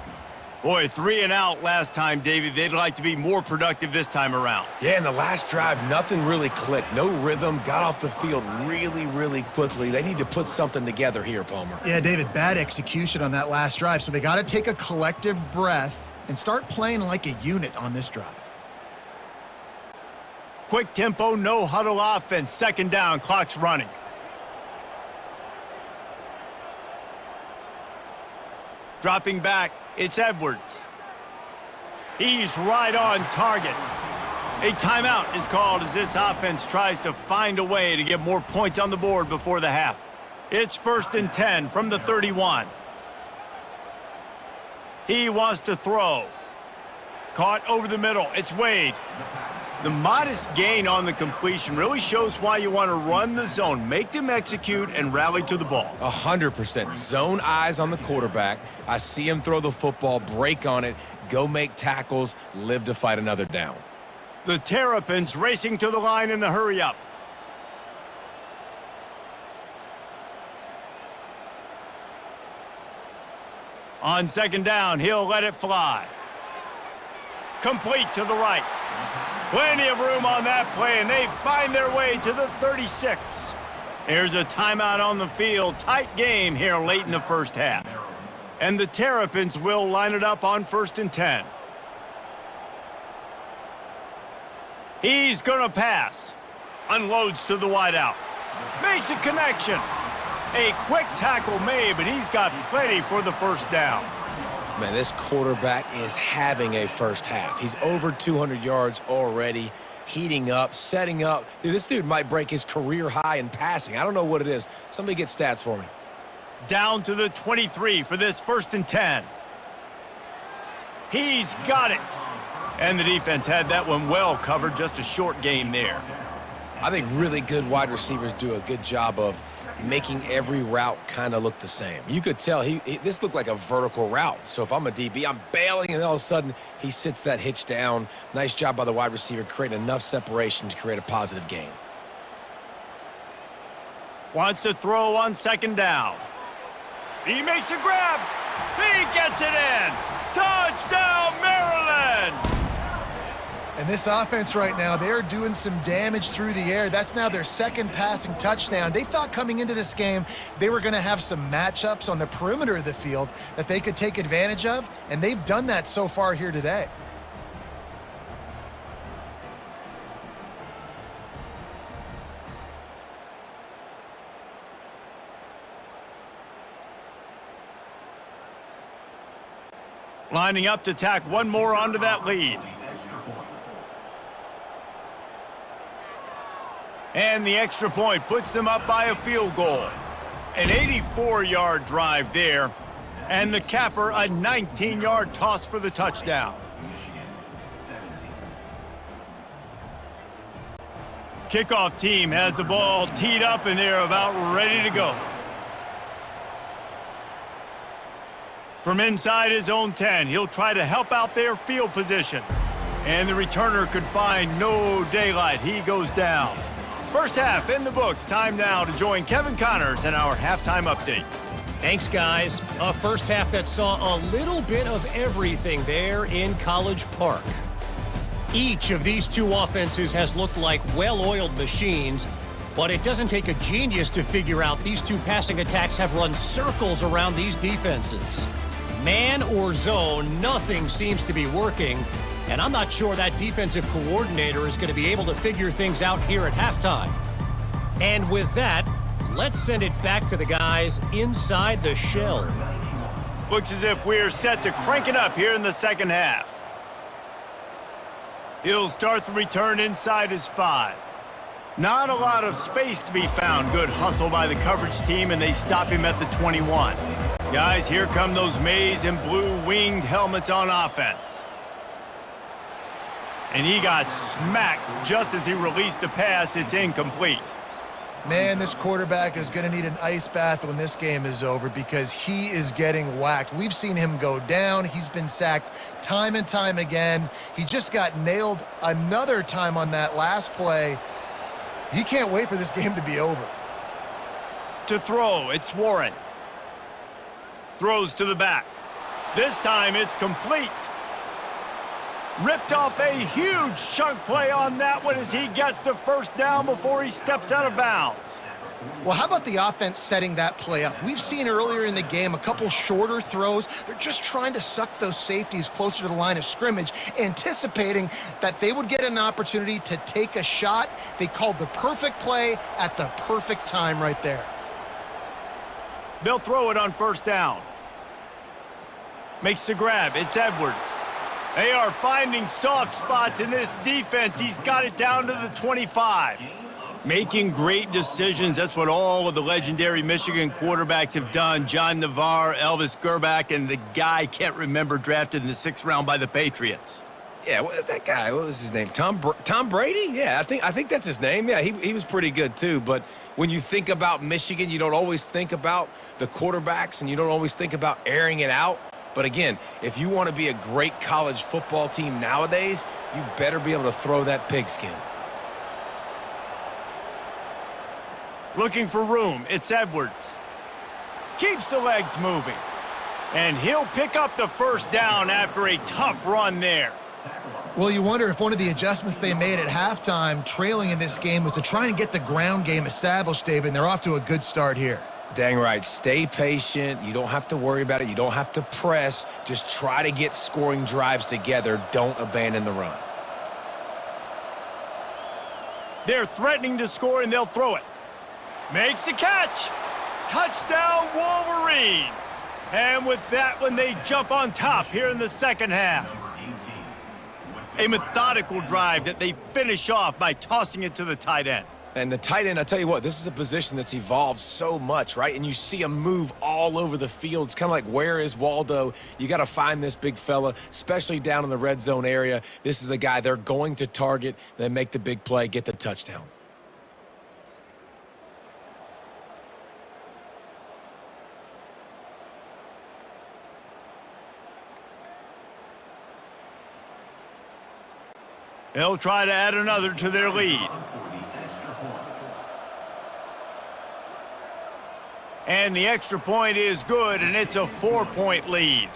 Boy, 3 and out last time, David. They'd like to be more productive this time around. Yeah, in the last drive, nothing really clicked. No rhythm, got off the field really, really quickly. They need to put something together here, Palmer. Yeah, David, bad execution on that last drive, so they got to take a collective breath and start playing like a unit on this drive. Quick tempo, no huddle offense. Second down, clock's running. Dropping back, it's Edwards. He's right on target. A timeout is called as this offense tries to find a way to get more points on the board before the half. It's 1st and 10 from the 31. He wants to throw. Caught over the middle, it's Wade. The modest gain on the completion really shows why you want to run the zone, make them execute, and rally to the ball. 100%. Zone eyes on the quarterback. I see him throw the football, break on it, go make tackles, live to fight another down. The Terrapins racing to the line in the hurry-up. On second down, he'll let it fly. Complete to the right. Plenty of room on that play, and they find their way to the 36. There's a timeout on the field. Tight game here late in the first half. And the Terrapins will line it up on 1st and 10. He's going to pass. Unloads to the wideout. Makes a connection. A quick tackle made, but he's got plenty for the first down. Man, this quarterback is having a first half. He's over 200 yards already, heating up, setting up. Dude, this dude might break his career high in passing. I don't know what it is. Somebody get stats for me. Down to the 23 for this 1st and 10. He's got it. And the defense had that one well covered, just a short game there. I think really good wide receivers do a good job of making every route kind of look the same. You could tell this looked like a vertical route. So if I'm a DB, I'm bailing, and all of a sudden he sits that hitch down. Nice job by the wide receiver creating enough separation to create a positive gain. Wants to throw on second down. He makes a grab. He gets it in. Touchdown, Maryland! And this offense right now, they're doing some damage through the air. That's now their second passing touchdown. They thought coming into this game they were going to have some matchups on the perimeter of the field that they could take advantage of, and they've done that so far here today. Lining up to tack one more onto that lead. And the extra point puts them up by a field goal. An 84-yard drive there. And the capper, a 19-yard toss for the touchdown. Kickoff team has the ball teed up, and they're about ready to go. From inside his own 10, he'll try to help out their field position. And the returner could find no daylight. He goes down. First half in the books. Time now to join Kevin Connors in our halftime update. Thanks, guys. A first half that saw a little bit of everything there in College Park. Each of these two offenses has looked like well-oiled machines, But it doesn't take a genius to figure out these two passing attacks have run circles around these defenses. Man or zone, nothing seems to be working. And I'm not sure that defensive coordinator is going to be able to figure things out here at halftime. And with that, let's send it back to the guys inside the shell. Looks as if we're set to crank it up here in the second half. He'll start the return inside his 5. Not a lot of space to be found. Good hustle by the coverage team, and they stop him at the 21. Guys, here come those maize and blue winged helmets on offense. And he got smacked just as he released the pass. It's incomplete. Man, this quarterback is going to need an ice bath when this game is over because he is getting whacked. We've seen him go down. He's been sacked time and time again. He just got nailed another time on that last play. He can't wait for this game to be over. To throw, it's Warren. Throws to the back. This time it's complete. Ripped off a huge chunk play on that one as he gets the first down before he steps out of bounds. Well, how about the offense setting that play up? We've seen earlier in the game a couple shorter throws. They're just trying to suck those safeties closer to the line of scrimmage, anticipating that they would get an opportunity to take a shot. They called the perfect play at the perfect time right there. They'll throw it on first down. Makes the grab. It's Edwards. They are finding soft spots in this defense. He's got it down to the 25. Making great decisions. That's what all of the legendary Michigan quarterbacks have done. John Navarre, Elvis Gerbach, and the guy can't remember drafted in the 6th round by the Patriots. Yeah, that guy, what was his name? Tom Brady? Yeah, I think that's his name. Yeah, he was pretty good too. But when you think about Michigan, you don't always think about the quarterbacks, and you don't always think about airing it out. But again, if you want to be a great college football team nowadays, you better be able to throw that pigskin. Looking for room, it's Edwards. Keeps the legs moving. And he'll pick up the first down after a tough run there. Well, you wonder if one of the adjustments they made at halftime, trailing in this game, was to try and get the ground game established, David, and they're off to a good start here. Dang right. Stay patient. You don't have to worry about it. You don't have to press. Just try to get scoring drives together. Don't abandon the run. They're threatening to score, and they'll throw it. Makes the catch. Touchdown, Wolverines. And with that one, they jump on top here in the second half. A methodical drive that they finish off by tossing it to the tight end. And the tight end, I tell you what, this is a position that's evolved so much, right? And you see him move all over the field. It's kind of like, where is Waldo? You got to find this big fella, especially down in the red zone area. This is the guy they're going to target, then make the big play, get the touchdown. They'll try to add another to their lead. And the extra point is good, and it's a 4-point lead.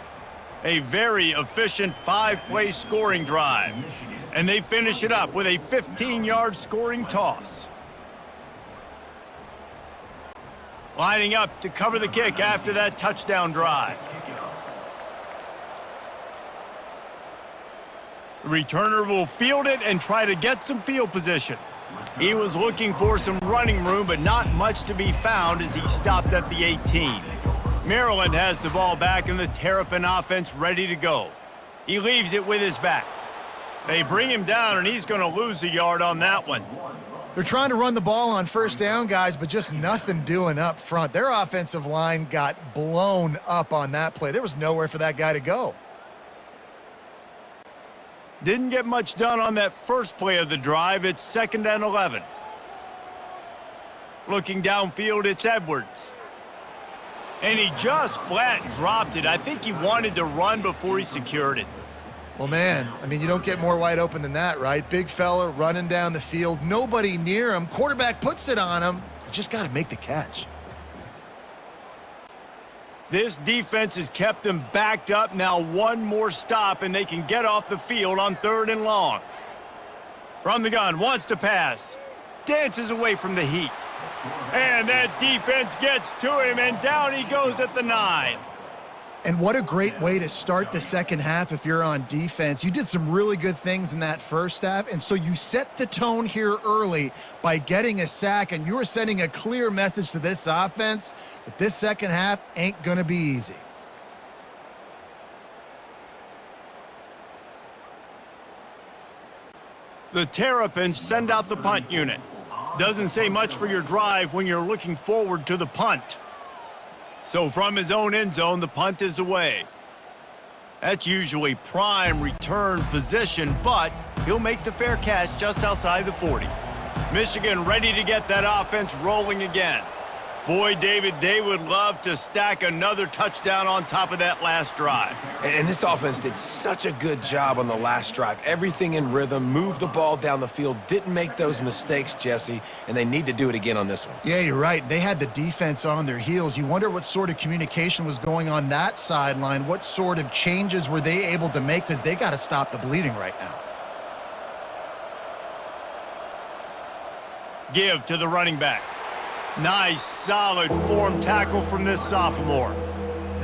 A very efficient 5-play scoring drive. And they finish it up with a 15-yard scoring toss. Lining up to cover the kick after that touchdown drive. The returner will field it and try to get some field position. He was looking for some running room, but not much to be found as he stopped at the 18. Maryland has the ball back and the Terrapin offense ready to go. He leaves it with his back. They bring him down, and he's going to lose a yard on that one. They're trying to run the ball on first down, guys, but just nothing doing up front. Their offensive line got blown up on that play. There was nowhere for that guy to go. Didn't get much done on that first play of the drive. It's 2nd and 11. Looking downfield, it's Edwards. And he just flat dropped it. I think he wanted to run before he secured it. Well, man, I mean, you don't get more wide open than that, right? Big fella running down the field, nobody near him. Quarterback puts it on him. You just got to make the catch. This defense has kept them backed up. Now one more stop, and they can get off the field on 3rd and long. From the gun, wants to pass. dances away from the heat. And that defense gets to him, and down he goes at the 9. And what a great way to start the second half if you're on defense. You did some really good things in that first half, and so you set the tone here early by getting a sack, and you were sending a clear message to this offense that this second half ain't going to be easy. The Terrapins send out the punt unit. Doesn't say much for your drive when you're looking forward to the punt. So from his own end zone, the punt is away. That's usually prime return position, but he'll make the fair catch just outside the 40. Michigan ready to get that offense rolling again. Boy, David, they would love to stack another touchdown on top of that last drive. And this offense did such a good job on the last drive. Everything in rhythm, moved the ball down the field, didn't make those mistakes, Jesse, and they need to do it again on this one. Yeah, you're right. They had the defense on their heels. You wonder what sort of communication was going on that sideline. What sort of changes were they able to make, because they got to stop the bleeding right now. Give to the running back. Nice, solid form tackle from this sophomore.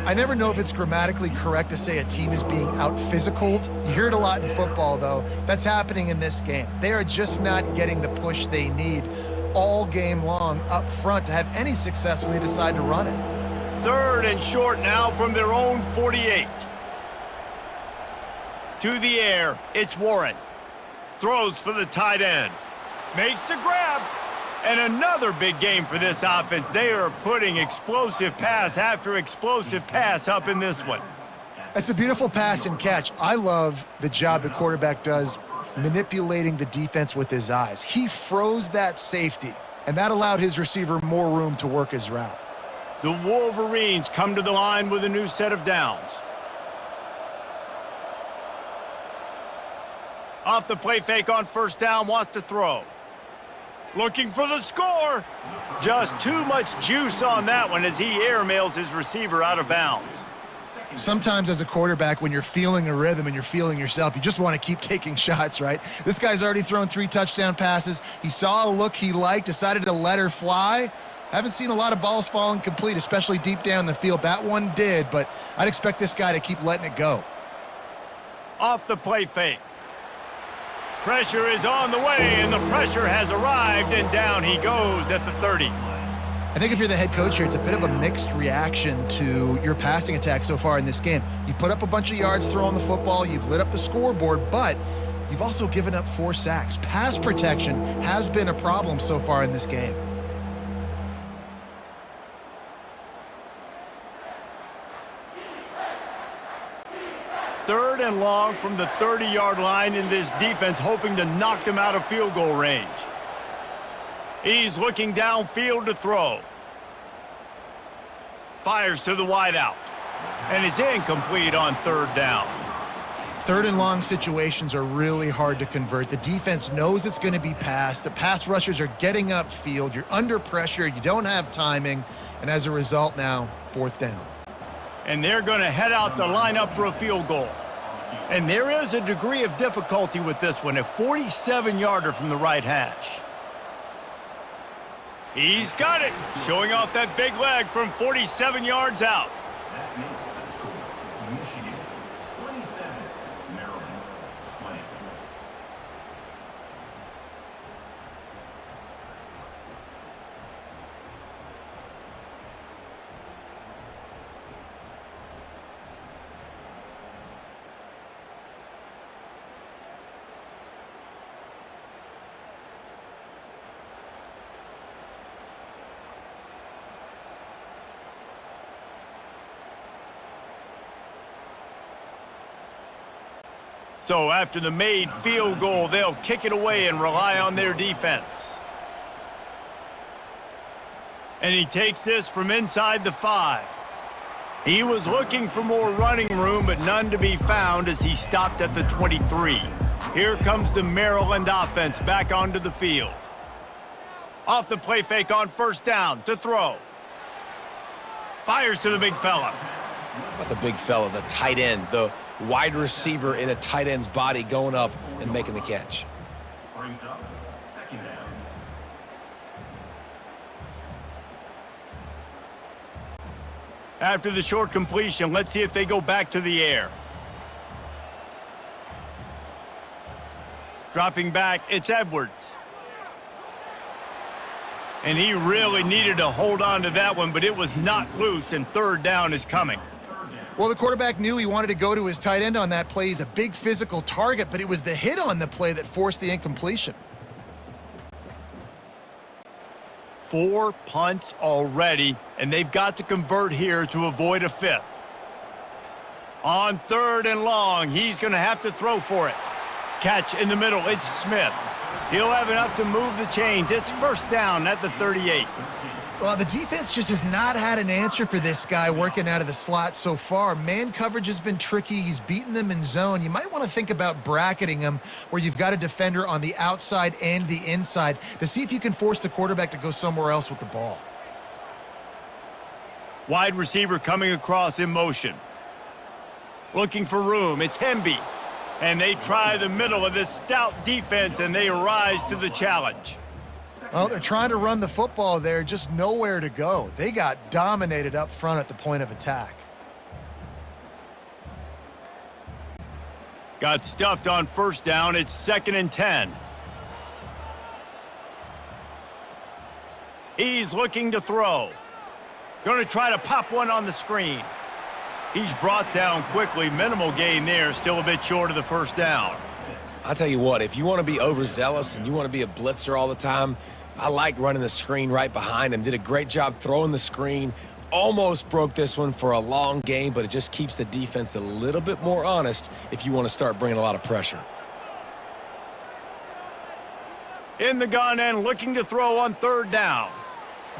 I never know if it's grammatically correct to say a team is being out-physicaled. You hear it a lot in football, though. That's happening in this game. They are just not getting the push they need all game long up front to have any success when they decide to run it. 3rd and short now from their own 48. To the air, it's Warren. Throws for the tight end. Makes the grab. And another big game for this offense. They are putting explosive pass after explosive pass up in this one. That's a beautiful pass and catch. I love the job the quarterback does manipulating the defense with his eyes. He froze that safety, and that allowed his receiver more room to work his route. The Wolverines come to the line with a new set of downs. Off the play fake on first down, wants to throw. Looking for the score. Just too much juice on that one as he airmails his receiver out of bounds. Sometimes as a quarterback, when you're feeling a rhythm and you're feeling yourself, you just want to keep taking shots, right? This guy's already thrown 3 touchdown passes. He saw a look he liked, decided to let her fly. Haven't seen a lot of balls falling complete, especially deep down the field. That one did, but I'd expect this guy to keep letting it go. Off the play fake. Pressure is on the way, and the pressure has arrived, and down he goes at the 30. I think if you're the head coach here, it's a bit of a mixed reaction to your passing attack so far in this game. You put up a bunch of yards throwing the football, you've lit up the scoreboard, but you've also given up 4 sacks. Pass protection has been a problem so far in this game. Third and long from the 30-yard line, in this defense hoping to knock them out of field goal range. He's looking downfield to throw. Fires to the wideout. And it's incomplete on 3rd down. 3rd and long situations are really hard to convert. The defense knows it's going to be passed. The pass rushers are getting upfield. You're under pressure. You don't have timing. And as a result now, 4th down. And they're going to head out to line up for a field goal. And there is a degree of difficulty with this one, a 47-yarder from the right hash. He's got it, showing off that big leg from 47 yards out. That makes the score. Michigan 27, Maryland 20. So after the made field goal, they'll kick it away and rely on their defense. And he takes this from inside the 5. He was looking for more running room, but none to be found as he stopped at the 23. Here comes the Maryland offense back onto the field. Off the play fake on first down to throw. Fires to the big fella. About the big fella, the tight end, the wide receiver in a tight end's body going up and making the catch. Brings up 2nd down. After the short completion, let's see if they go back to the air. Dropping back, it's Edwards. And he really needed to hold on to that one, but it was not loose, and third down is coming. Well, the quarterback knew he wanted to go to his tight end on that play. He's a big physical target, but it was the hit on the play that forced the incompletion. 4 punts already, and they've got to convert here to avoid a fifth. On third and long, he's going to have to throw for it. Catch in the middle, it's Smith. He'll have enough to move the chains. It's first down at the 38. Well, the defense just has not had an answer for this guy working out of the slot so far. Man coverage has been tricky. He's beaten them in zone. You might want to think about bracketing him where you've got a defender on the outside and the inside to see if you can force the quarterback to go somewhere else with the ball. Wide receiver coming across in motion. Looking for room, it's Hemby. And they try the middle of this stout defense, and they rise to the challenge. Well, they're trying to run the football there, just nowhere to go. They got dominated up front at the point of attack. Got stuffed on first down. It's 2nd and 10. He's looking to throw. Going to try to pop one on the screen. He's brought down quickly. Minimal gain there, still a bit short of the first down. I'll tell you what, if you want to be overzealous and you want to be a blitzer all the time, I like running the screen right behind him. Did a great job throwing the screen. Almost broke this one for a long game, but it just keeps the defense a little bit more honest if you want to start bringing a lot of pressure. In the gun and looking to throw on third down.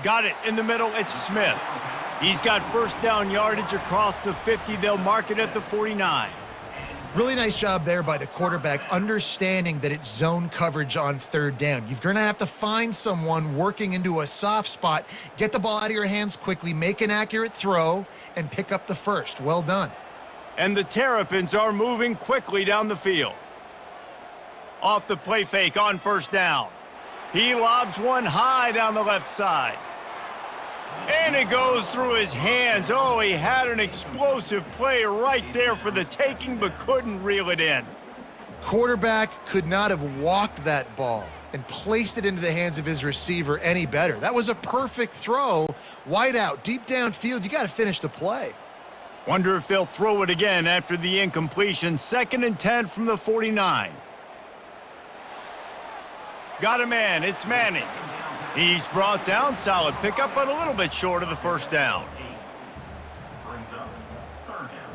Got it in the middle, it's Smith. He's got first down yardage across the 50. They'll mark it at the 49. Really nice job there by the quarterback, understanding that it's zone coverage on third down. You're going to have to find someone working into a soft spot, get the ball out of your hands quickly, make an accurate throw, and pick up the first. Well done. And the Terrapins are moving quickly down the field. Off the play fake on first down. He lobs one high down the left side. And it goes through his hands. Oh, he had an explosive play right there for the taking, but couldn't reel it in. Quarterback could not have walked that ball and placed it into the hands of his receiver any better. That was a perfect throw. Wide out, deep downfield. You got to finish the play. Wonder if they'll throw it again after the incompletion. 2nd and 10 from the 49. Got a man. It's Manning. He's brought down, solid pickup, but a little bit short of the first down. Brings up third down.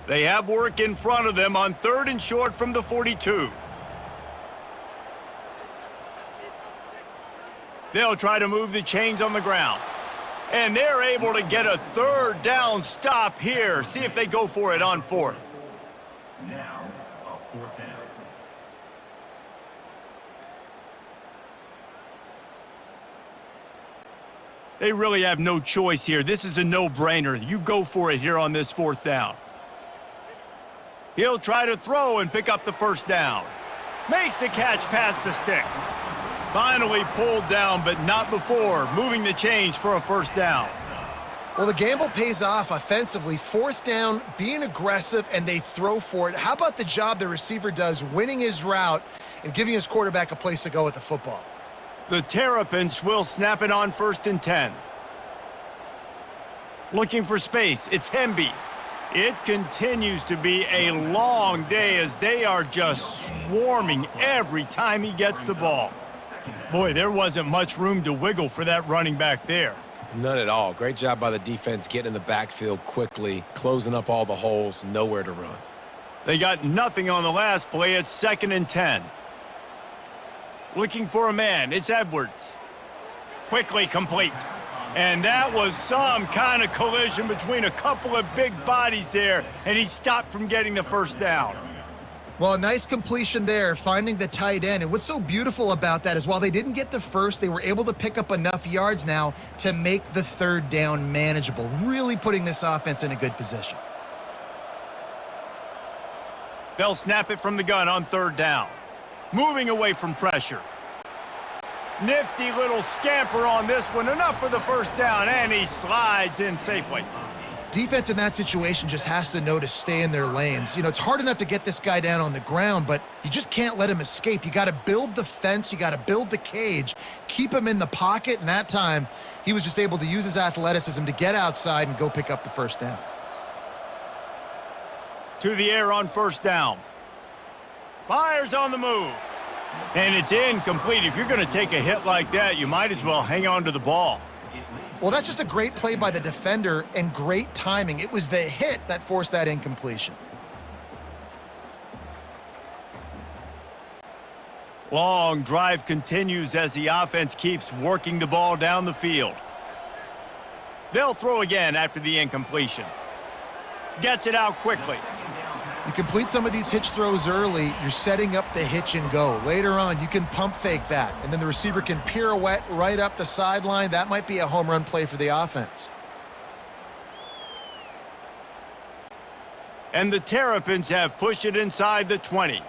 They have work in front of them on 3rd and short from the 42. They'll try to move the chains on the ground. And they're able to get a third down stop here. See if they go for it on 4th. Now, a 4th down. They really have no choice here. This is a no-brainer. You go for it here on this 4th down. He'll try to throw and pick up the first down. Makes a catch past the sticks. Finally pulled down, but not before moving the chains for a first down. Well, the gamble pays off offensively. 4th down, being aggressive, and they throw for it. How about the job the receiver does winning his route and giving his quarterback a place to go with the football? The Terrapins will snap it on 1st and 10. Looking for space, it's Hemby. It continues to be a long day as they are just swarming every time he gets the ball. Boy, there wasn't much room to wiggle for that running back there. None at all. Great job by the defense getting in the backfield quickly, closing up all the holes, nowhere to run. They got nothing on the last play. It's 2nd and 10. Looking for a man. It's Edwards. Quickly complete. And that was some kind of collision between a couple of big bodies there, and he stopped from getting the first down. Well, a nice completion there, finding the tight end. And what's so beautiful about that is while they didn't get the first, they were able to pick up enough yards now to make the third down manageable, really putting this offense in a good position. They'll snap it from the gun on 3rd down. moving away from pressure. Nifty little scamper on this one, enough for the first down, and he slides in safely. Defense in that situation just has to know to stay in their lanes. You know, it's hard enough to get this guy down on the ground, but you just can't let him escape. You got to build the fence, you got to build the cage, keep him in the pocket, and that time he was just able to use his athleticism to get outside and go pick up the first down. To the air on first down. Fires on the move. And it's incomplete. If you're going to take a hit like that, you might as well hang on to the ball. Well, that's just a great play by the defender and great timing. It was the hit that forced that incompletion. Long drive continues as the offense keeps working the ball down the field. They'll throw again after the incompletion. Gets it out quickly. You complete some of these hitch throws early, you're setting up the hitch and go. Later on, you can pump fake that, and then the receiver can pirouette right up the sideline. That might be a home run play for the offense. And the Terrapins have pushed it inside the 20.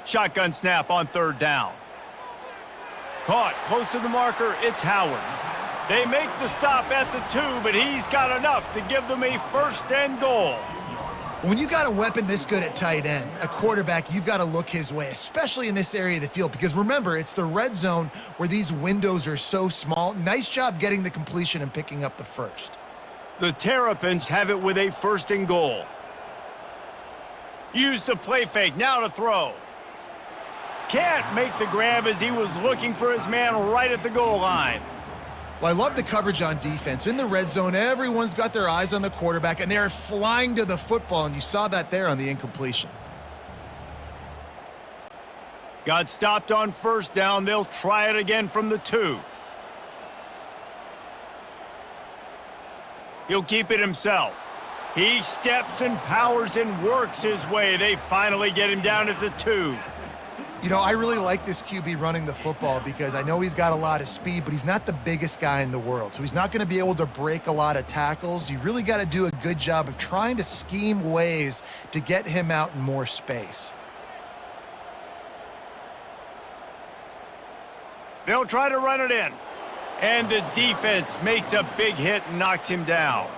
Shotgun snap on third down. Caught close to the marker, it's Howard. They make the stop at the 2, but he's got enough to give them a first and goal. When you got a weapon this good at tight end, a quarterback, you've got to look his way, especially in this area of the field, because remember, it's the red zone where these windows are so small. Nice job getting the completion and picking up the first. The Terrapins have it with a first and goal. Use the play fake, now to throw. Can't make the grab as he was looking for his man right at the goal line. Well, I love the coverage on defense. In the red zone, everyone's got their eyes on the quarterback, and they're flying to the football, and you saw that there on the incompletion. Got stopped on first down. They'll try it again from the 2. He'll keep it himself. He steps and powers and works his way. They finally get him down at the 2. You know, I really like this QB running the football because I know he's got a lot of speed, but he's not the biggest guy in the world. So he's not going to be able to break a lot of tackles. You really got to do a good job of trying to scheme ways to get him out in more space. They'll try to run it in. And the defense makes a big hit and knocks him down.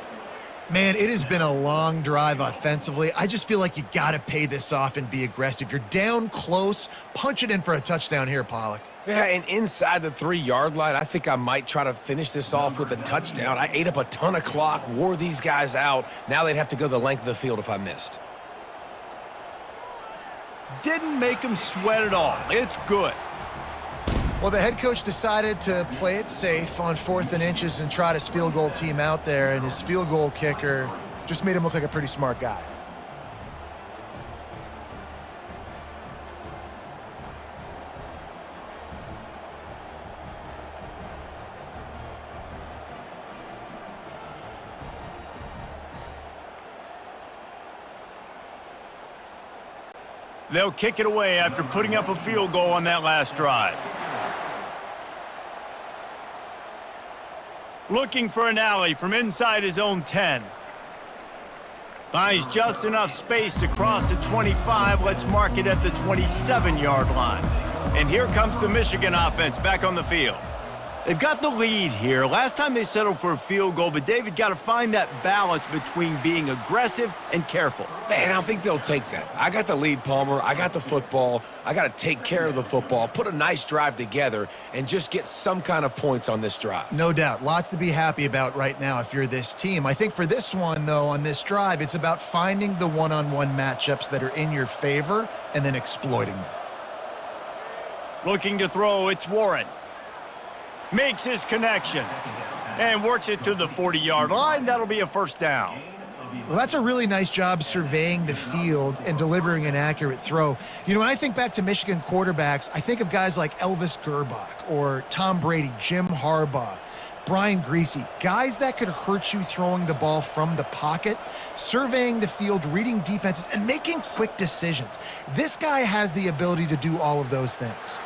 Man, it has been a long drive offensively. I just feel like you got to pay this off and be aggressive. You're down close. Punch it in for a touchdown here, Pollock. Yeah, and inside the 3-yard line, I think I might try to finish this off with a touchdown. I ate up a ton of clock, wore these guys out. Now they'd have to go the length of the field if I missed. Didn't make him sweat at all. It's good. Well, the head coach decided to play it safe on 4th and inches and trot his field goal team out there, and his field goal kicker just made him look like a pretty smart guy. They'll kick it away after putting up a field goal on that last drive. Looking for an alley from inside his own 10. Finds just enough space to cross the 25. Let's mark it at the 27-yard line. And here comes the Michigan offense back on the field. They've got the lead here. Last time they settled for a field goal, but David got to find that balance between being aggressive and careful. Man, I think they'll take that. I got the lead, Palmer. I got the football. I got to take care of the football, put a nice drive together, and just get some kind of points on this drive. No doubt. Lots to be happy about right now if you're this team. I think for this one, though, on this drive, it's about finding the one-on-one matchups that are in your favor and then exploiting them. Looking to throw, it's Warren. Makes his connection and works it to the 40-yard line. That'll be a first down. Well, that's a really nice job surveying the field and delivering an accurate throw. You know, when I think back to Michigan quarterbacks, I think of guys like Elvis Gerbach or Tom Brady, Jim Harbaugh, Brian Greasy, guys that could hurt you throwing the ball from the pocket, surveying the field, reading defenses, and making quick decisions. This guy has the ability to do all of those things.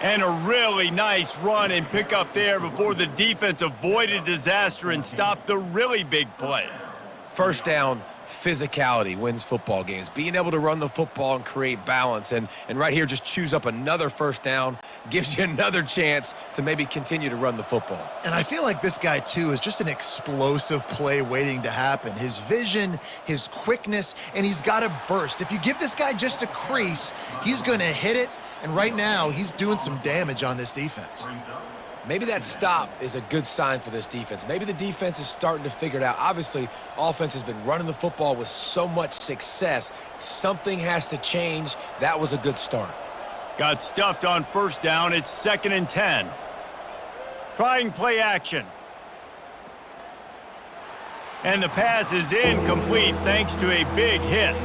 And a really nice run and pick up there before the defense avoided disaster and stopped the really big play. First down, physicality wins football games. Being able to run the football and create balance. And right here, just choose up another first down, gives you another chance to maybe continue to run the football. And I feel like this guy, too, is just an explosive play waiting to happen. His vision, his quickness, and he's got a burst. If you give this guy just a crease, he's going to hit it. And right now, he's doing some damage on this defense. Maybe that stop is a good sign for this defense. Maybe the defense is starting to figure it out. Obviously, offense has been running the football with so much success. Something has to change. That was a good start. Got stuffed on first down. It's 2nd and 10. Trying play action. And the pass is incomplete thanks to a big hit.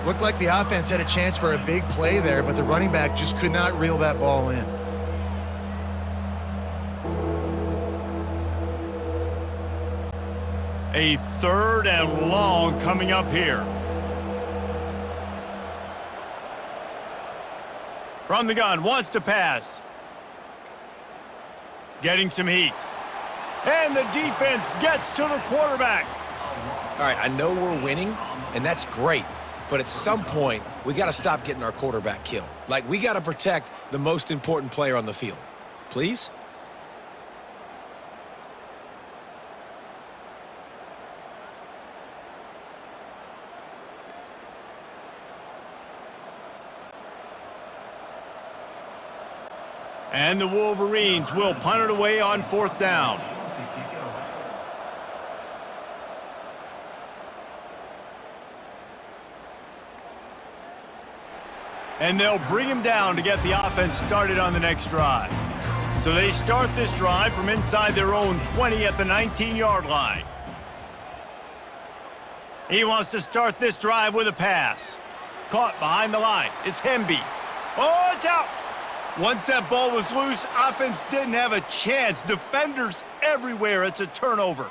Looked like the offense had a chance for a big play there, but the running back just could not reel that ball in. A 3rd and long coming up here. From the gun, wants to pass. Getting some heat. And the defense gets to the quarterback. All right, I know we're winning, and that's great. But at some point, we got to stop getting our quarterback killed. Like, we got to protect the most important player on the field. Please? And the Wolverines will punt it away on 4th down. And they'll bring him down to get the offense started on the next drive. So they start this drive from inside their own 20 at the 19-yard line. He wants to start this drive with a pass. Caught behind the line. It's Hemby. Oh, it's out. Once that ball was loose, offense didn't have a chance. Defenders everywhere. It's a turnover.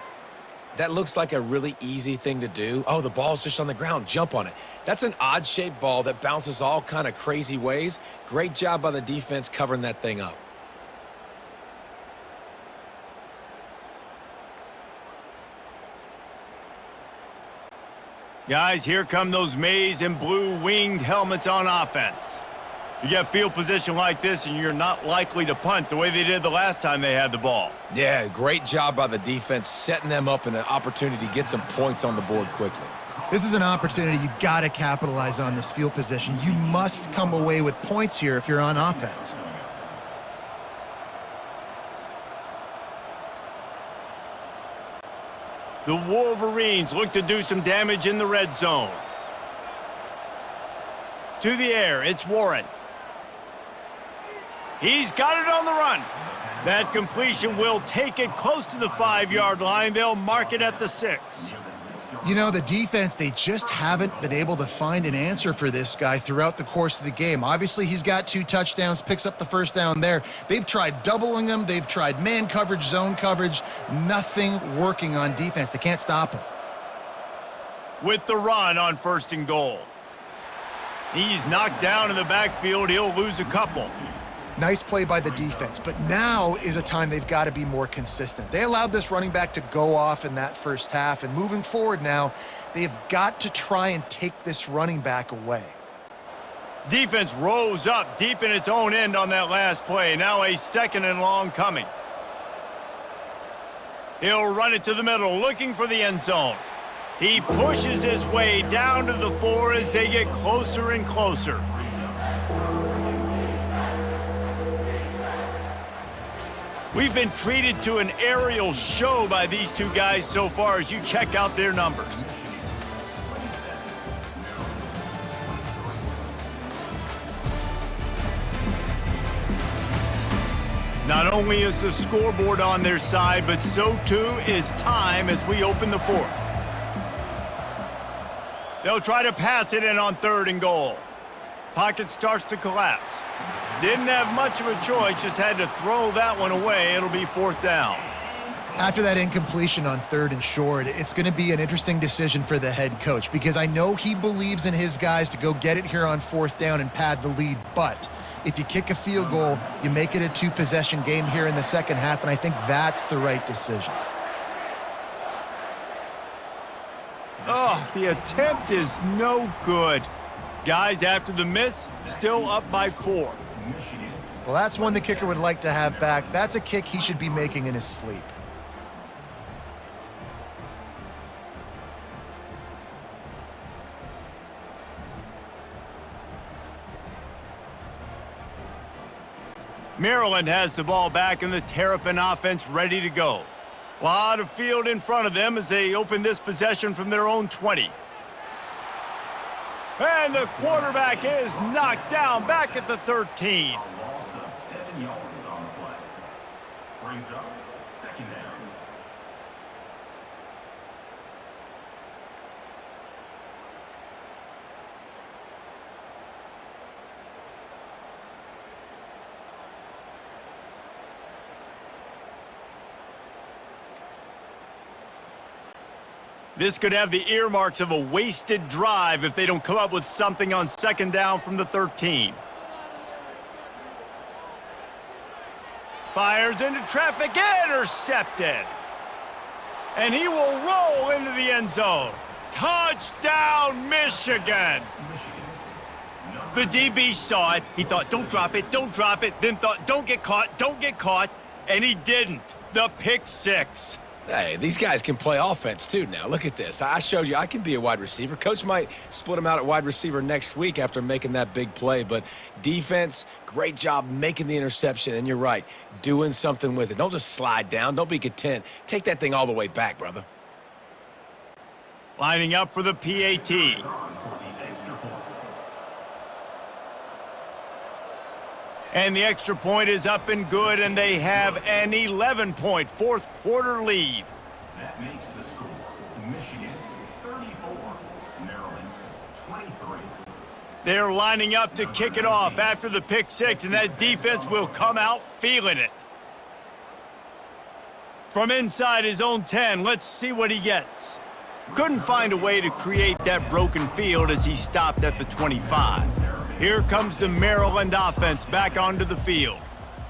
That looks like a really easy thing to do. Oh, the ball's just on the ground. Jump on it. That's an odd-shaped ball that bounces all kind of crazy ways. Great job by the defense covering that thing up. Guys, here come those maize and blue winged helmets on offense. You get field position like this, and you're not likely to punt the way they did the last time they had the ball. Yeah, great job by the defense setting them up in an opportunity to get some points on the board quickly. This is an opportunity you got to capitalize on this field position. You must come away with points here if you're on offense. The Wolverines look to do some damage in the red zone. To the air, it's Warren. He's got it on the run. That completion will take it close to the 5-yard line. They'll mark it at the 6. You know, the defense, they just haven't been able to find an answer for this guy throughout the course of the game. Obviously, he's got 2 touchdowns, picks up the first down there. They've tried doubling him. They've tried man coverage, zone coverage. Nothing working on defense. They can't stop him. With the run on 1st and goal. He's knocked down in the backfield. He'll lose a couple. Nice play by the defense, but now is a time they've got to be more consistent. They allowed this running back to go off in that first half, and moving forward now, they've got to try and take this running back away. Defense rose up deep in its own end on that last play. Now a 2nd and long coming. He'll run it to the middle, looking for the end zone. He pushes his way down to the 4 as they get closer and closer. We've been treated to an aerial show by these two guys so far as you check out their numbers. Not only is the scoreboard on their side, but so too is time as we open the 4th. They'll try to pass it in on 3rd and goal. Pocket starts to collapse. Didn't have much of a choice, just had to throw that one away. It'll be 4th down. After that incompletion on 3rd and short, it's going to be an interesting decision for the head coach because I know he believes in his guys to go get it here on 4th down and pad the lead, but if you kick a field goal, you make it a 2-possession game here in the second half, and I think that's the right decision. Oh, Oh, the attempt is no good. Guys, after the miss, still up by 4. Well, that's one the kicker would like to have back. That's a kick he should be making in his sleep. Maryland has the ball back and the Terrapin offense ready to go. A lot of field in front of them as they open this possession from their own 20. And the quarterback is knocked down back at the 13. A loss of 7 yards on the play. Brings up second down. This could have the earmarks of a wasted drive if they don't come up with something on second down from the 13. Fires into traffic, intercepted. And he will roll into the end zone. Touchdown, Michigan. The DB saw it. He thought, don't drop it, don't drop it. Then thought, don't get caught. And he didn't. The pick 6. Hey, these guys can play offense too now. Look at this. I showed you I can be a wide receiver. Coach might split him out at wide receiver next week after making that big play. But defense, great job making the interception. And you're right, doing something with it. Don't just slide down. Don't be content. Take that thing all the way back, brother. Lining up for the PAT. And the extra point is up and good, and they have an 11-point fourth-quarter lead. That makes the score Michigan 34, Maryland 23. They're lining up to kick it off after the pick 6, and that defense will come out feeling it. From inside his own 10, let's see what he gets. Couldn't find a way to create that broken field as he stopped at the 25. Here comes the Maryland offense back onto the field.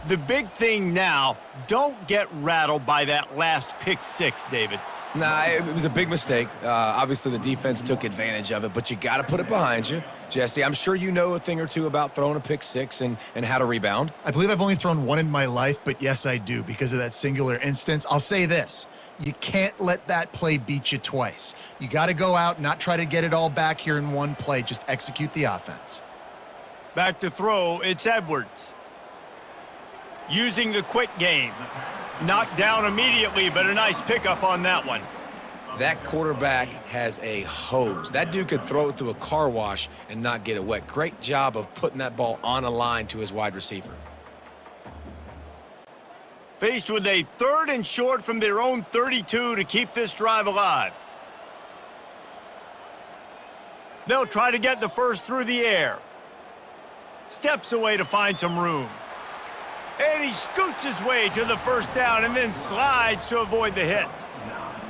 The big thing now, don't get rattled by that last pick 6, David. Nah, it was a big mistake. Obviously, the defense took advantage of it, but you got to put it behind you. Jesse, I'm sure you know a thing or two about throwing a pick 6 and how to rebound. I believe I've only thrown one in my life, but yes, I do because of that singular instance. I'll say this. You can't let that play beat you twice. You got to go out, not try to get it all back here in one play. Just execute the offense. Back to throw, it's Edwards. Using the quick game. Knocked down immediately, but a nice pickup on that one. That quarterback has a hose. That dude could throw it through a car wash and not get it wet. Great job of putting that ball on a line to his wide receiver. Faced with a 3rd and short from their own 32 to keep this drive alive. They'll try to get the first through the air. Steps away to find some room. And he scoots his way to the first down and then slides to avoid the hit.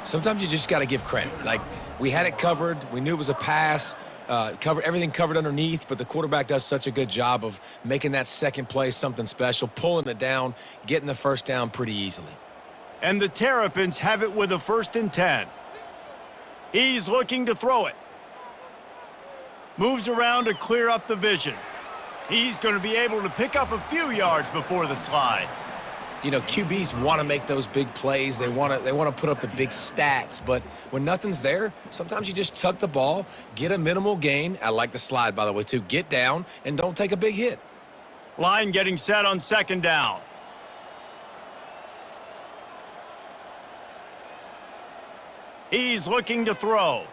Sometimes you just got to give credit. Like, we had it covered. We knew it was a pass. Everything covered underneath, but the quarterback does such a good job of making that second play something special, pulling it down, getting the first down pretty easily. And the Terrapins have it with a 1st and 10. He's looking to throw it. Moves around to clear up the vision. He's going to be able to pick up a few yards before the slide. You know, QBs want to make those big plays. They want to put up the big stats. But when nothing's there, sometimes you just tuck the ball, get a minimal gain. I like the slide, by the way, too. Get down and don't take a big hit. Line getting set on second down. He's looking to throw.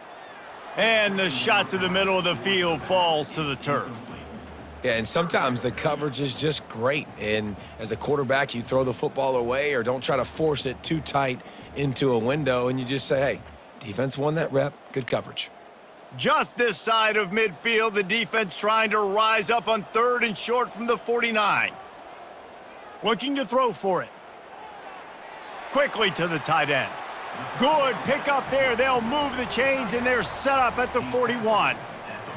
And the shot to the middle of the field falls to the turf. Yeah, and sometimes the coverage is just great. And as a quarterback, you throw the football away or don't try to force it too tight into a window, and you just say, hey, defense won that rep, good coverage. Just this side of midfield, the defense trying to rise up on 3rd and short from the 49. Looking to throw for it. Quickly to the tight end. Good pick up there. They'll move the chains, and they're set up at the 41.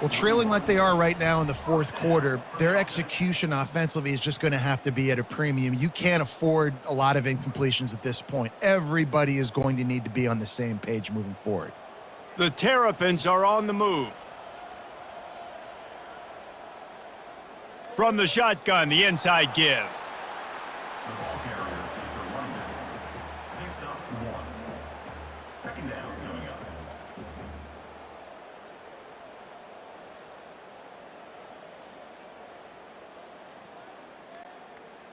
Well, trailing like they are right now in the 4th quarter, their execution offensively is just going to have to be at a premium. You can't afford a lot of incompletions at this point. Everybody is going to need to be on the same page moving forward. The Terrapins are on the move. From the shotgun, the inside give. The ball carrier is the running back. Picks up 1. Second down coming up.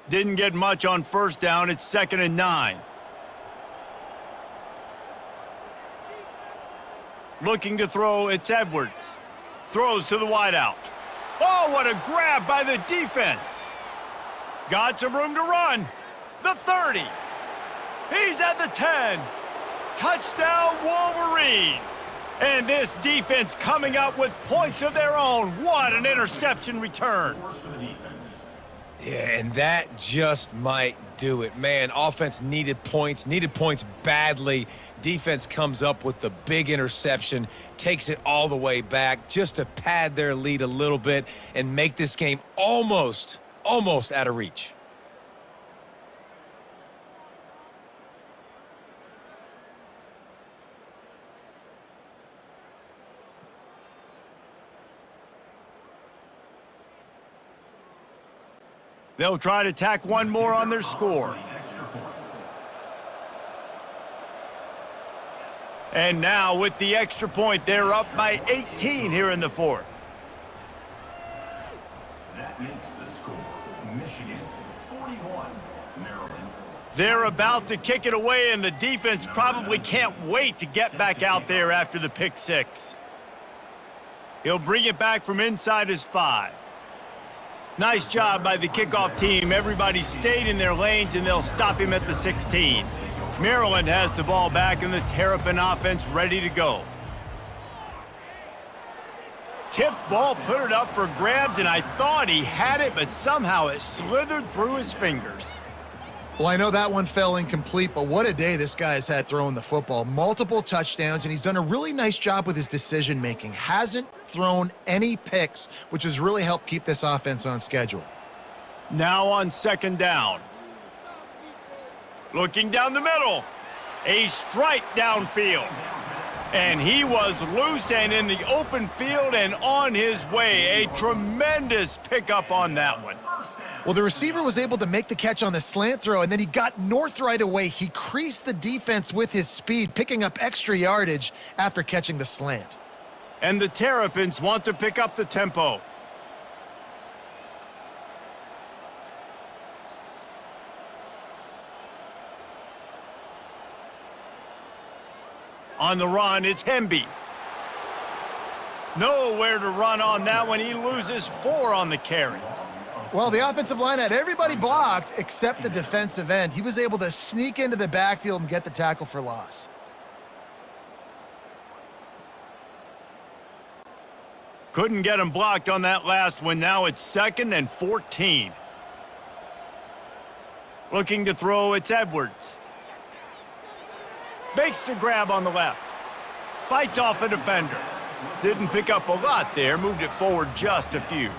Didn't get much on first down. It's 2nd and 9. Looking to throw, it's Edwards. Throws to the wideout. Oh, what a grab by the defense. Got some room to run. The 30. He's at the 10. Touchdown, Wolverines. And this defense coming up with points of their own. What an interception return. For the defense. Yeah, and that just might do it. Man, offense needed points badly. Defense comes up with the big interception, takes it all the way back just to pad their lead a little bit and make this game almost out of reach. They'll try to tack one more on their score. And now with the extra point, they're up by 18 here in the 4th. That makes the score Michigan 41, Maryland. They're about to kick it away, and the defense probably can't wait to get back out there after the pick 6. He'll bring it back from inside his 5. Nice job by the kickoff team. Everybody stayed in their lanes, and they'll stop him at the 16. Maryland has the ball back, and the Terrapin offense ready to go. Tipped ball, put it up for grabs, and I thought he had it, but somehow it slithered through his fingers. Well, I know that one fell incomplete, but what a day this guy's had throwing the football. Multiple touchdowns, and he's done a really nice job with his decision-making. Hasn't thrown any picks, which has really helped keep this offense on schedule. Now on 2nd down. Looking down the middle. A strike downfield. And he was loose and in the open field and on his way. A tremendous pickup on that one. Well, the receiver was able to make the catch on the slant throw, and then he got north right away. He creased the defense with his speed, picking up extra yardage after catching the slant. And the Terrapins want to pick up the tempo. On the run, it's Hemby. Nowhere to run on that one. He loses 4 on the carry. Well, the offensive line had everybody blocked except the defensive end. He was able to sneak into the backfield and get the tackle for loss. Couldn't get him blocked on that last one. Now it's 2nd and 14. Looking to throw, it's Edwards. Makes the grab on the left. Fights off a defender. Didn't pick up a lot there. Moved it forward just a few.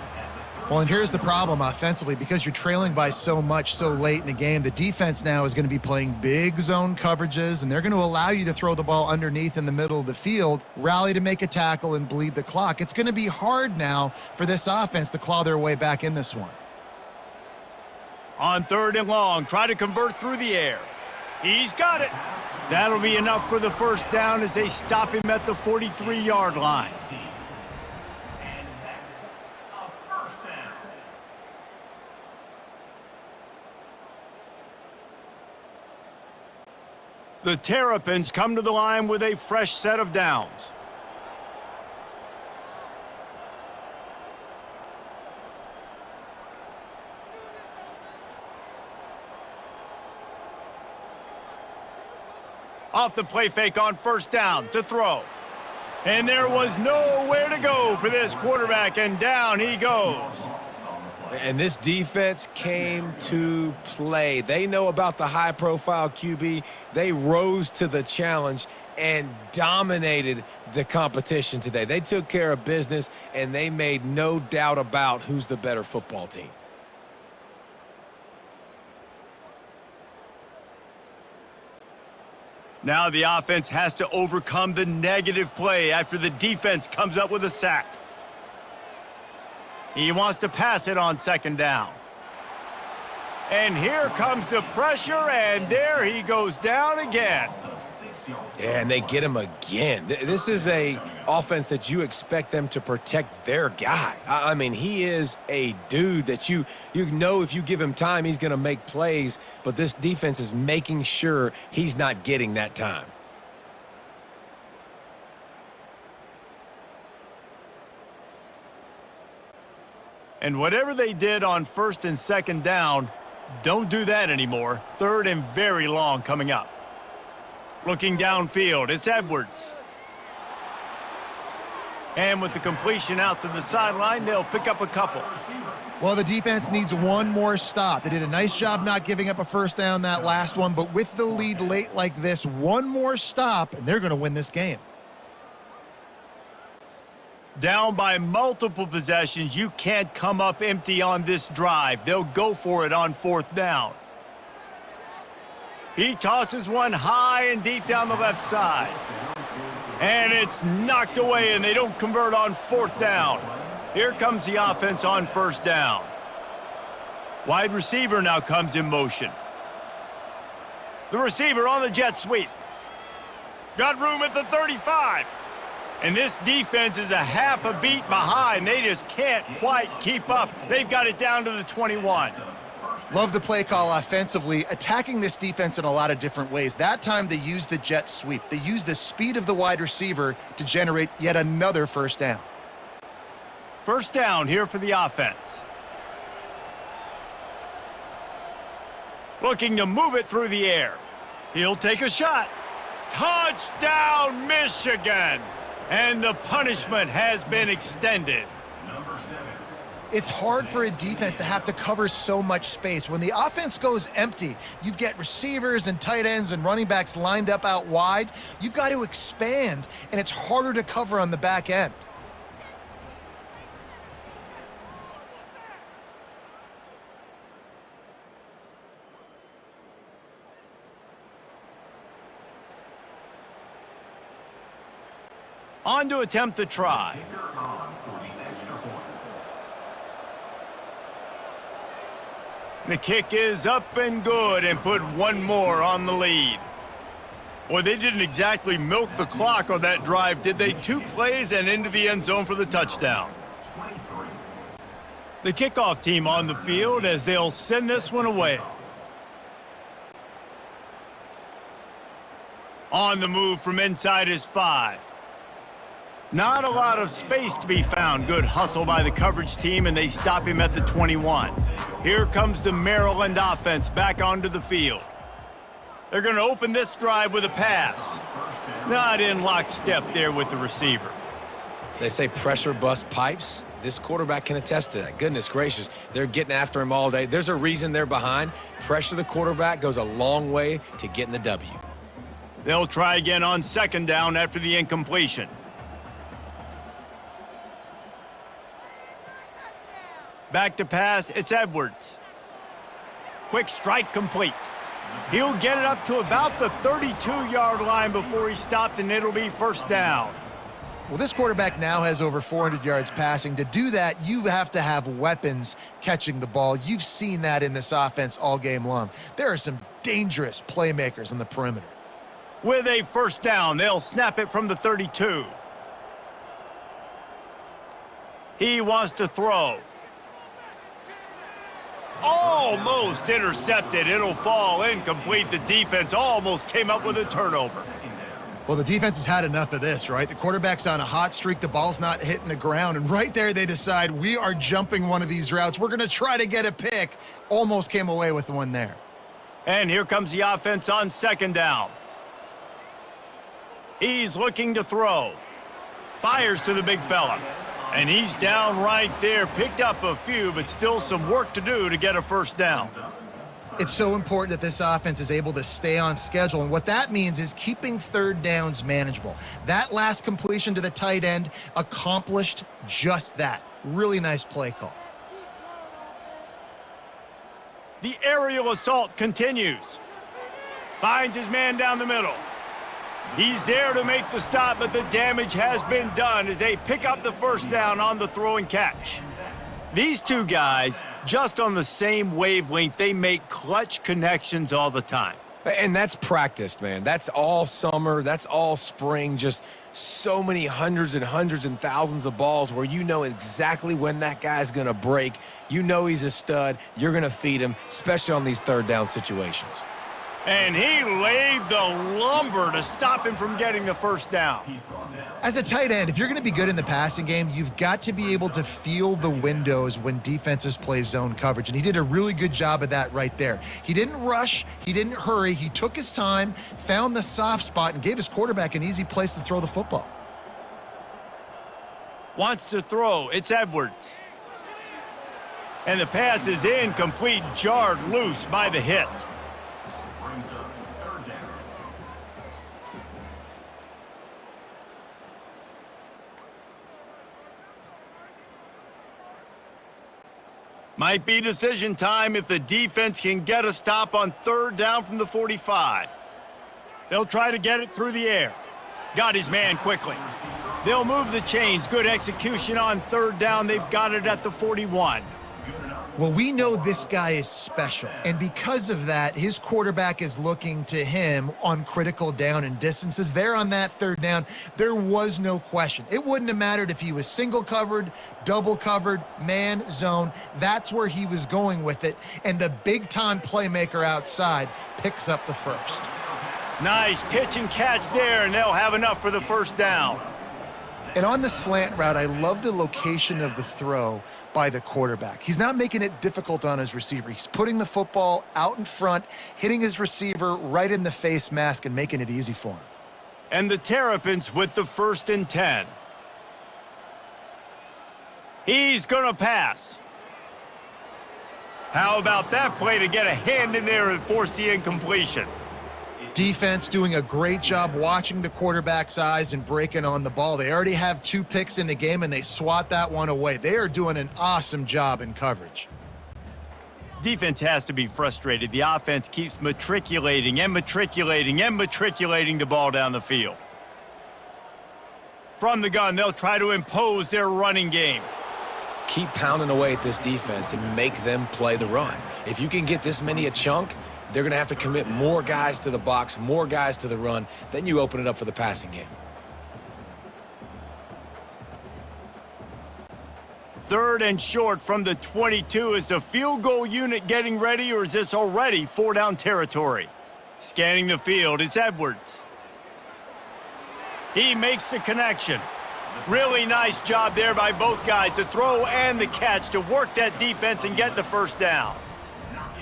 Well, and here's the problem offensively. Because you're trailing by so much so late in the game, the defense now is going to be playing big zone coverages, and they're going to allow you to throw the ball underneath in the middle of the field, rally to make a tackle, and bleed the clock. It's going to be hard now for this offense to claw their way back in this one. On 3rd and long, try to convert through the air. He's got it. That'll be enough for the first down as they stop him at the 43-yard line. And that's a first down. The Terrapins come to the line with a fresh set of downs. Off the play fake on 1st down to throw. And there was nowhere to go for this quarterback, and down he goes. And this defense came to play. They know about the high-profile QB. They rose to the challenge and dominated the competition today. They took care of business, and they made no doubt about who's the better football team. Now the offense has to overcome the negative play after the defense comes up with a sack. He wants to pass it on second down. And here comes the pressure, and there he goes down again. Yeah, and they get him again. This is a offense that you expect them to protect their guy. I mean, he is a dude that you know if you give him time, he's going to make plays, but this defense is making sure he's not getting that time. And whatever they did on first and second down, don't do that anymore. Third and very long coming up. Looking downfield, it's Edwards. And with the completion out to the sideline, they'll pick up a couple. Well, the defense needs one more stop. They did a nice job not giving up a first down that last one, but with the lead late like this, one more stop, and they're going to win this game. Down by multiple possessions, you can't come up empty on this drive. They'll go for it on fourth down. He tosses one high and deep down the left side. And it's knocked away, and they don't convert on fourth down. Here comes the offense on first down. Wide receiver now comes in motion. The receiver on the jet sweep. Got room at the 35. And this defense is a half a beat behind. They just can't quite keep up. They've got it down to the 21. Love the play call offensively, attacking this defense in a lot of different ways. That time they used the jet sweep. They used the speed of the wide receiver to generate yet another first down. First down here for the offense. Looking to move it through the air. He'll take a shot. Touchdown, Michigan! And the punishment has been extended. It's hard for a defense to have to cover so much space. When the offense goes empty, you've got receivers and tight ends and running backs lined up out wide. You've got to expand, and it's harder to cover on the back end. On to attempt the try. The kick is up and good and put one more on the lead. Well, they didn't exactly milk the clock on that drive, did they? 2 plays and into the end zone for the touchdown. The kickoff team on the field as they'll send this one away. On the move from inside his 5. Not a lot of space to be found. Good hustle by the coverage team, and they stop him at the 21. Here comes the Maryland offense back onto the field. They're going to open this drive with a pass. Not in lockstep there with the receiver. They say pressure bust pipes. This quarterback can attest to that. Goodness gracious, they're getting after him all day. There's a reason they're behind. Pressure the quarterback goes a long way to getting the W. They'll try again on second down after the incompletion. Back to pass, it's Edwards. Quick strike complete. He'll get it up to about the 32-yard line before he stopped, and it'll be first down. Well, this quarterback now has over 400 yards passing. To do that, you have to have weapons catching the ball. You've seen that in this offense all game long. There are some dangerous playmakers on the perimeter. With a first down, they'll snap it from the 32. He wants to throw. Almost intercepted. It'll fall incomplete. The defense almost came up with a turnover. Well, the defense has had enough of this, right? The quarterback's on a hot streak. The ball's not hitting the ground. And right there, they decide, we are jumping one of these routes. We're going to try to get a pick. Almost came away with one there. And here comes the offense on second down. He's looking to throw. Fires to the big fella. And he's down right there. Picked up a few, but still some work to do to get a first down. It's so important that this offense is able to stay on schedule, and what that means is keeping third downs manageable. That last completion to the tight end accomplished just that. Really nice play call. The aerial assault continues. Finds his man down the middle. He's there to make the stop, but the damage has been done as they pick up the first down on the throw and catch. These two guys, just on the same wavelength, they make clutch connections all the time. And that's practiced, man. That's all summer. That's all spring. Just so many hundreds and thousands of balls where you know exactly when that guy's going to break. You know he's a stud. You're going to feed him, especially on these third down situations. And he laid the lumber to stop him from getting the first down. As a tight end, if you're going to be good in the passing game, you've got to be able to feel the windows when defenses play zone coverage. And he did a really good job of that right there. He didn't rush. He didn't hurry. He took his time, found the soft spot, and gave his quarterback an easy place to throw the football. Wants to throw. It's Edwards. And the pass is incomplete, jarred loose by the hit. Brings up third down. Might be decision time if the defense can get a stop on third down from the 45. They'll try to get it through the air. Got his man quickly. They'll move the chains. Good execution on third down. They've got it at the 41. Well, we know this guy is special, and because of that, his quarterback is looking to him on critical down and distances. There on that third down, there was no question. It wouldn't have mattered if he was single covered, double covered, man, zone. That's where he was going with it, and the big-time playmaker outside picks up the first. Nice pitch and catch there, and they'll have enough for the first down. And on the slant route, I love the location of the throw by the quarterback. He's not making it difficult on his receiver. He's putting the football out in front, hitting his receiver right in the face mask and making it easy for him. And the Terrapins with the 1st and 10. He's gonna pass. How about that play to get a hand in there and force the incompletion? Defense doing a great job watching the quarterback's eyes and breaking on the ball. They already have 2 picks in the game, and they swat that one away. They are doing an awesome job in coverage. Defense has to be frustrated. The offense keeps matriculating and matriculating and matriculating the ball down the field. From the gun, they'll try to impose their running game. Keep pounding away at this defense and make them play the run. If you can get this many a chunk, they're going to have to commit more guys to the box, more guys to the run. Then you open it up for the passing game. 3rd and short from the 22. Is the field goal unit getting ready, or is this already 4-down territory? Scanning the field, it's Edwards. He makes the connection. Really nice job there by both guys, the throw and the catch, to work that defense and get the first down.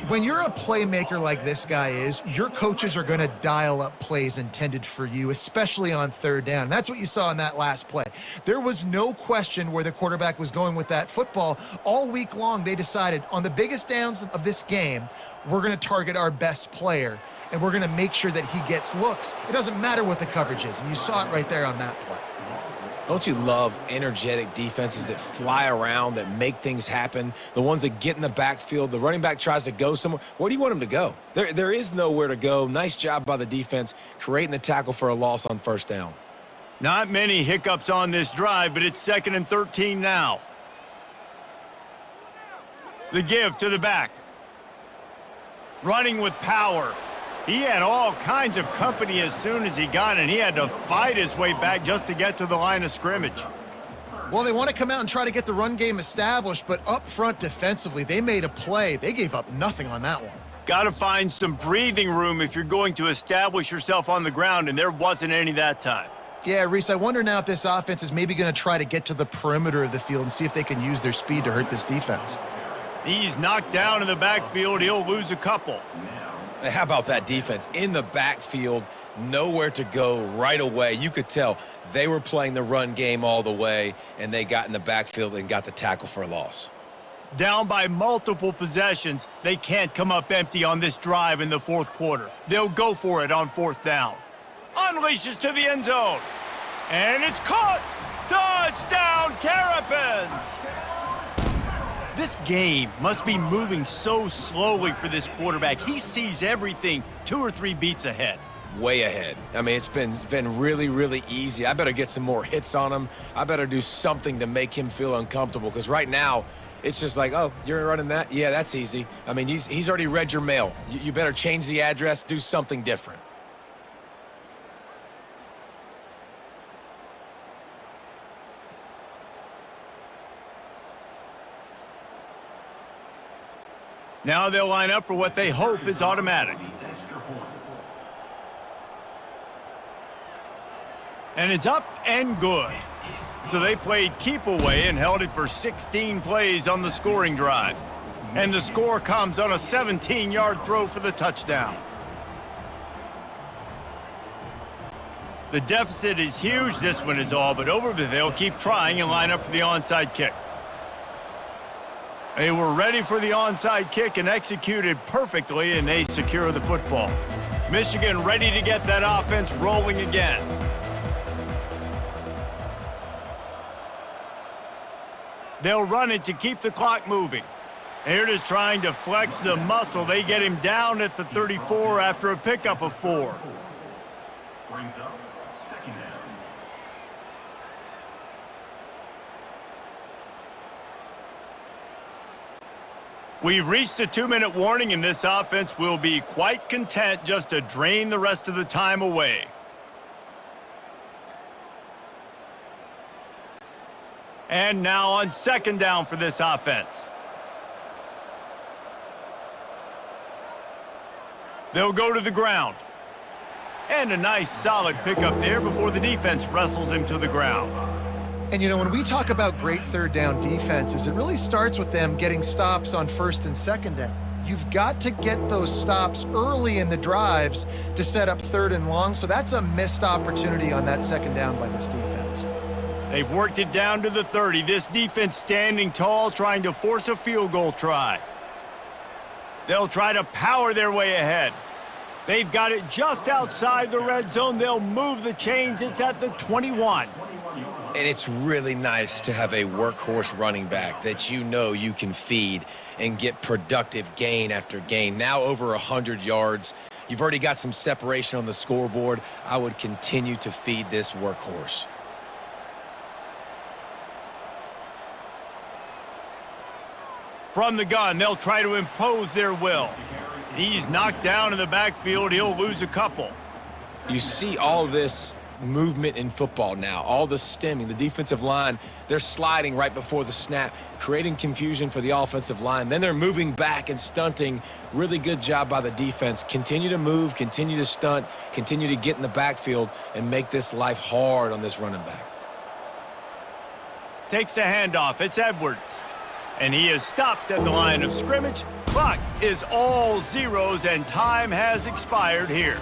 When you're a playmaker like this guy is, your coaches are going to dial up plays intended for you, especially on third down. That's what you saw in that last play. There was no question where the quarterback was going with that football. All week long, they decided on the biggest downs of this game, we're going to target our best player, and we're going to make sure that he gets looks. It doesn't matter what the coverage is, and you saw it right there on that play. Don't you love energetic defenses that fly around, that make things happen? The ones that get in the backfield, the running back tries to go somewhere. Where do you want him to go? There is nowhere to go. Nice job by the defense, creating the tackle for a loss on first down. Not many hiccups on this drive, but it's 2nd and 13 now. The give to the back. Running with power. He had all kinds of company as soon as he got in. He had to fight his way back just to get to the line of scrimmage. Well, they want to come out and try to get the run game established, but up front defensively, they made a play. They gave up nothing on that one. Got to find some breathing room if you're going to establish yourself on the ground, and there wasn't any that time. Yeah, Reese, I wonder now if this offense is maybe going to try to get to the perimeter of the field and see if they can use their speed to hurt this defense. He's knocked down in the backfield. He'll lose a couple. How about that defense in the backfield, nowhere to go right away? You could tell they were playing the run game all the way, and they got in the backfield and got the tackle for a loss. Down by multiple possessions, they can't come up empty on this drive in the 4th quarter. They'll go for it on 4th down. Unleashes to the end zone. And it's caught! Touchdown, Terrapins! This game must be moving so slowly for this quarterback. He sees everything 2 or 3 beats ahead. way ahead. I mean, it's been really, really easy. I better get some more hits on him. I better do something to make him feel uncomfortable, because right now, it's just like, oh, you're running that? Yeah, that's easy. I mean, he's already read your mail. You better change the address, do something different. Now they'll line up for what they hope is automatic. And it's up and good. So they played keep away and held it for 16 plays on the scoring drive. And the score comes on a 17-yard throw for the touchdown. The deficit is huge, this one is all but over, but they'll keep trying and line up for the onside kick. They were ready for the onside kick and executed perfectly, and they secure the football. Michigan ready to get that offense rolling again. They'll run it to keep the clock moving. They're just trying to flex the muscle. They get him down at the 34 after a pickup of 4. Brings up second down. We've reached a 2-minute warning, and this offense will be quite content just to drain the rest of the time away. And now on second down for this offense. They'll go to the ground. And a nice solid pickup there before the defense wrestles him to the ground. And, you know, when we talk about great third down defenses, it really starts with them getting stops on first and second down. You've got to get those stops early in the drives to set up third and long, so that's a missed opportunity on that second down by this defense. They've worked it down to the 30. This defense standing tall, trying to force a field goal try. They'll try to power their way ahead. They've got it just outside the red zone. They'll move the chains. It's at the 21. And it's really nice to have a workhorse running back that you know you can feed and get productive gain after gain. Now over 100 yards. You've already got some separation on the scoreboard. I would continue to feed this workhorse. From the gun, they'll try to impose their will. He's knocked down in the backfield. He'll lose a couple. You see all this movement in football now, all the stemming, the defensive line, they're sliding right before the snap, creating confusion for the offensive line. Then they're moving back and stunting. Really good job by the defense. Continue to move, continue to stunt, continue to get in the backfield and make this life hard on this running back. Takes the handoff. It's Edwards. And he is stopped at the line of scrimmage. Clock is all zeros and time has expired here.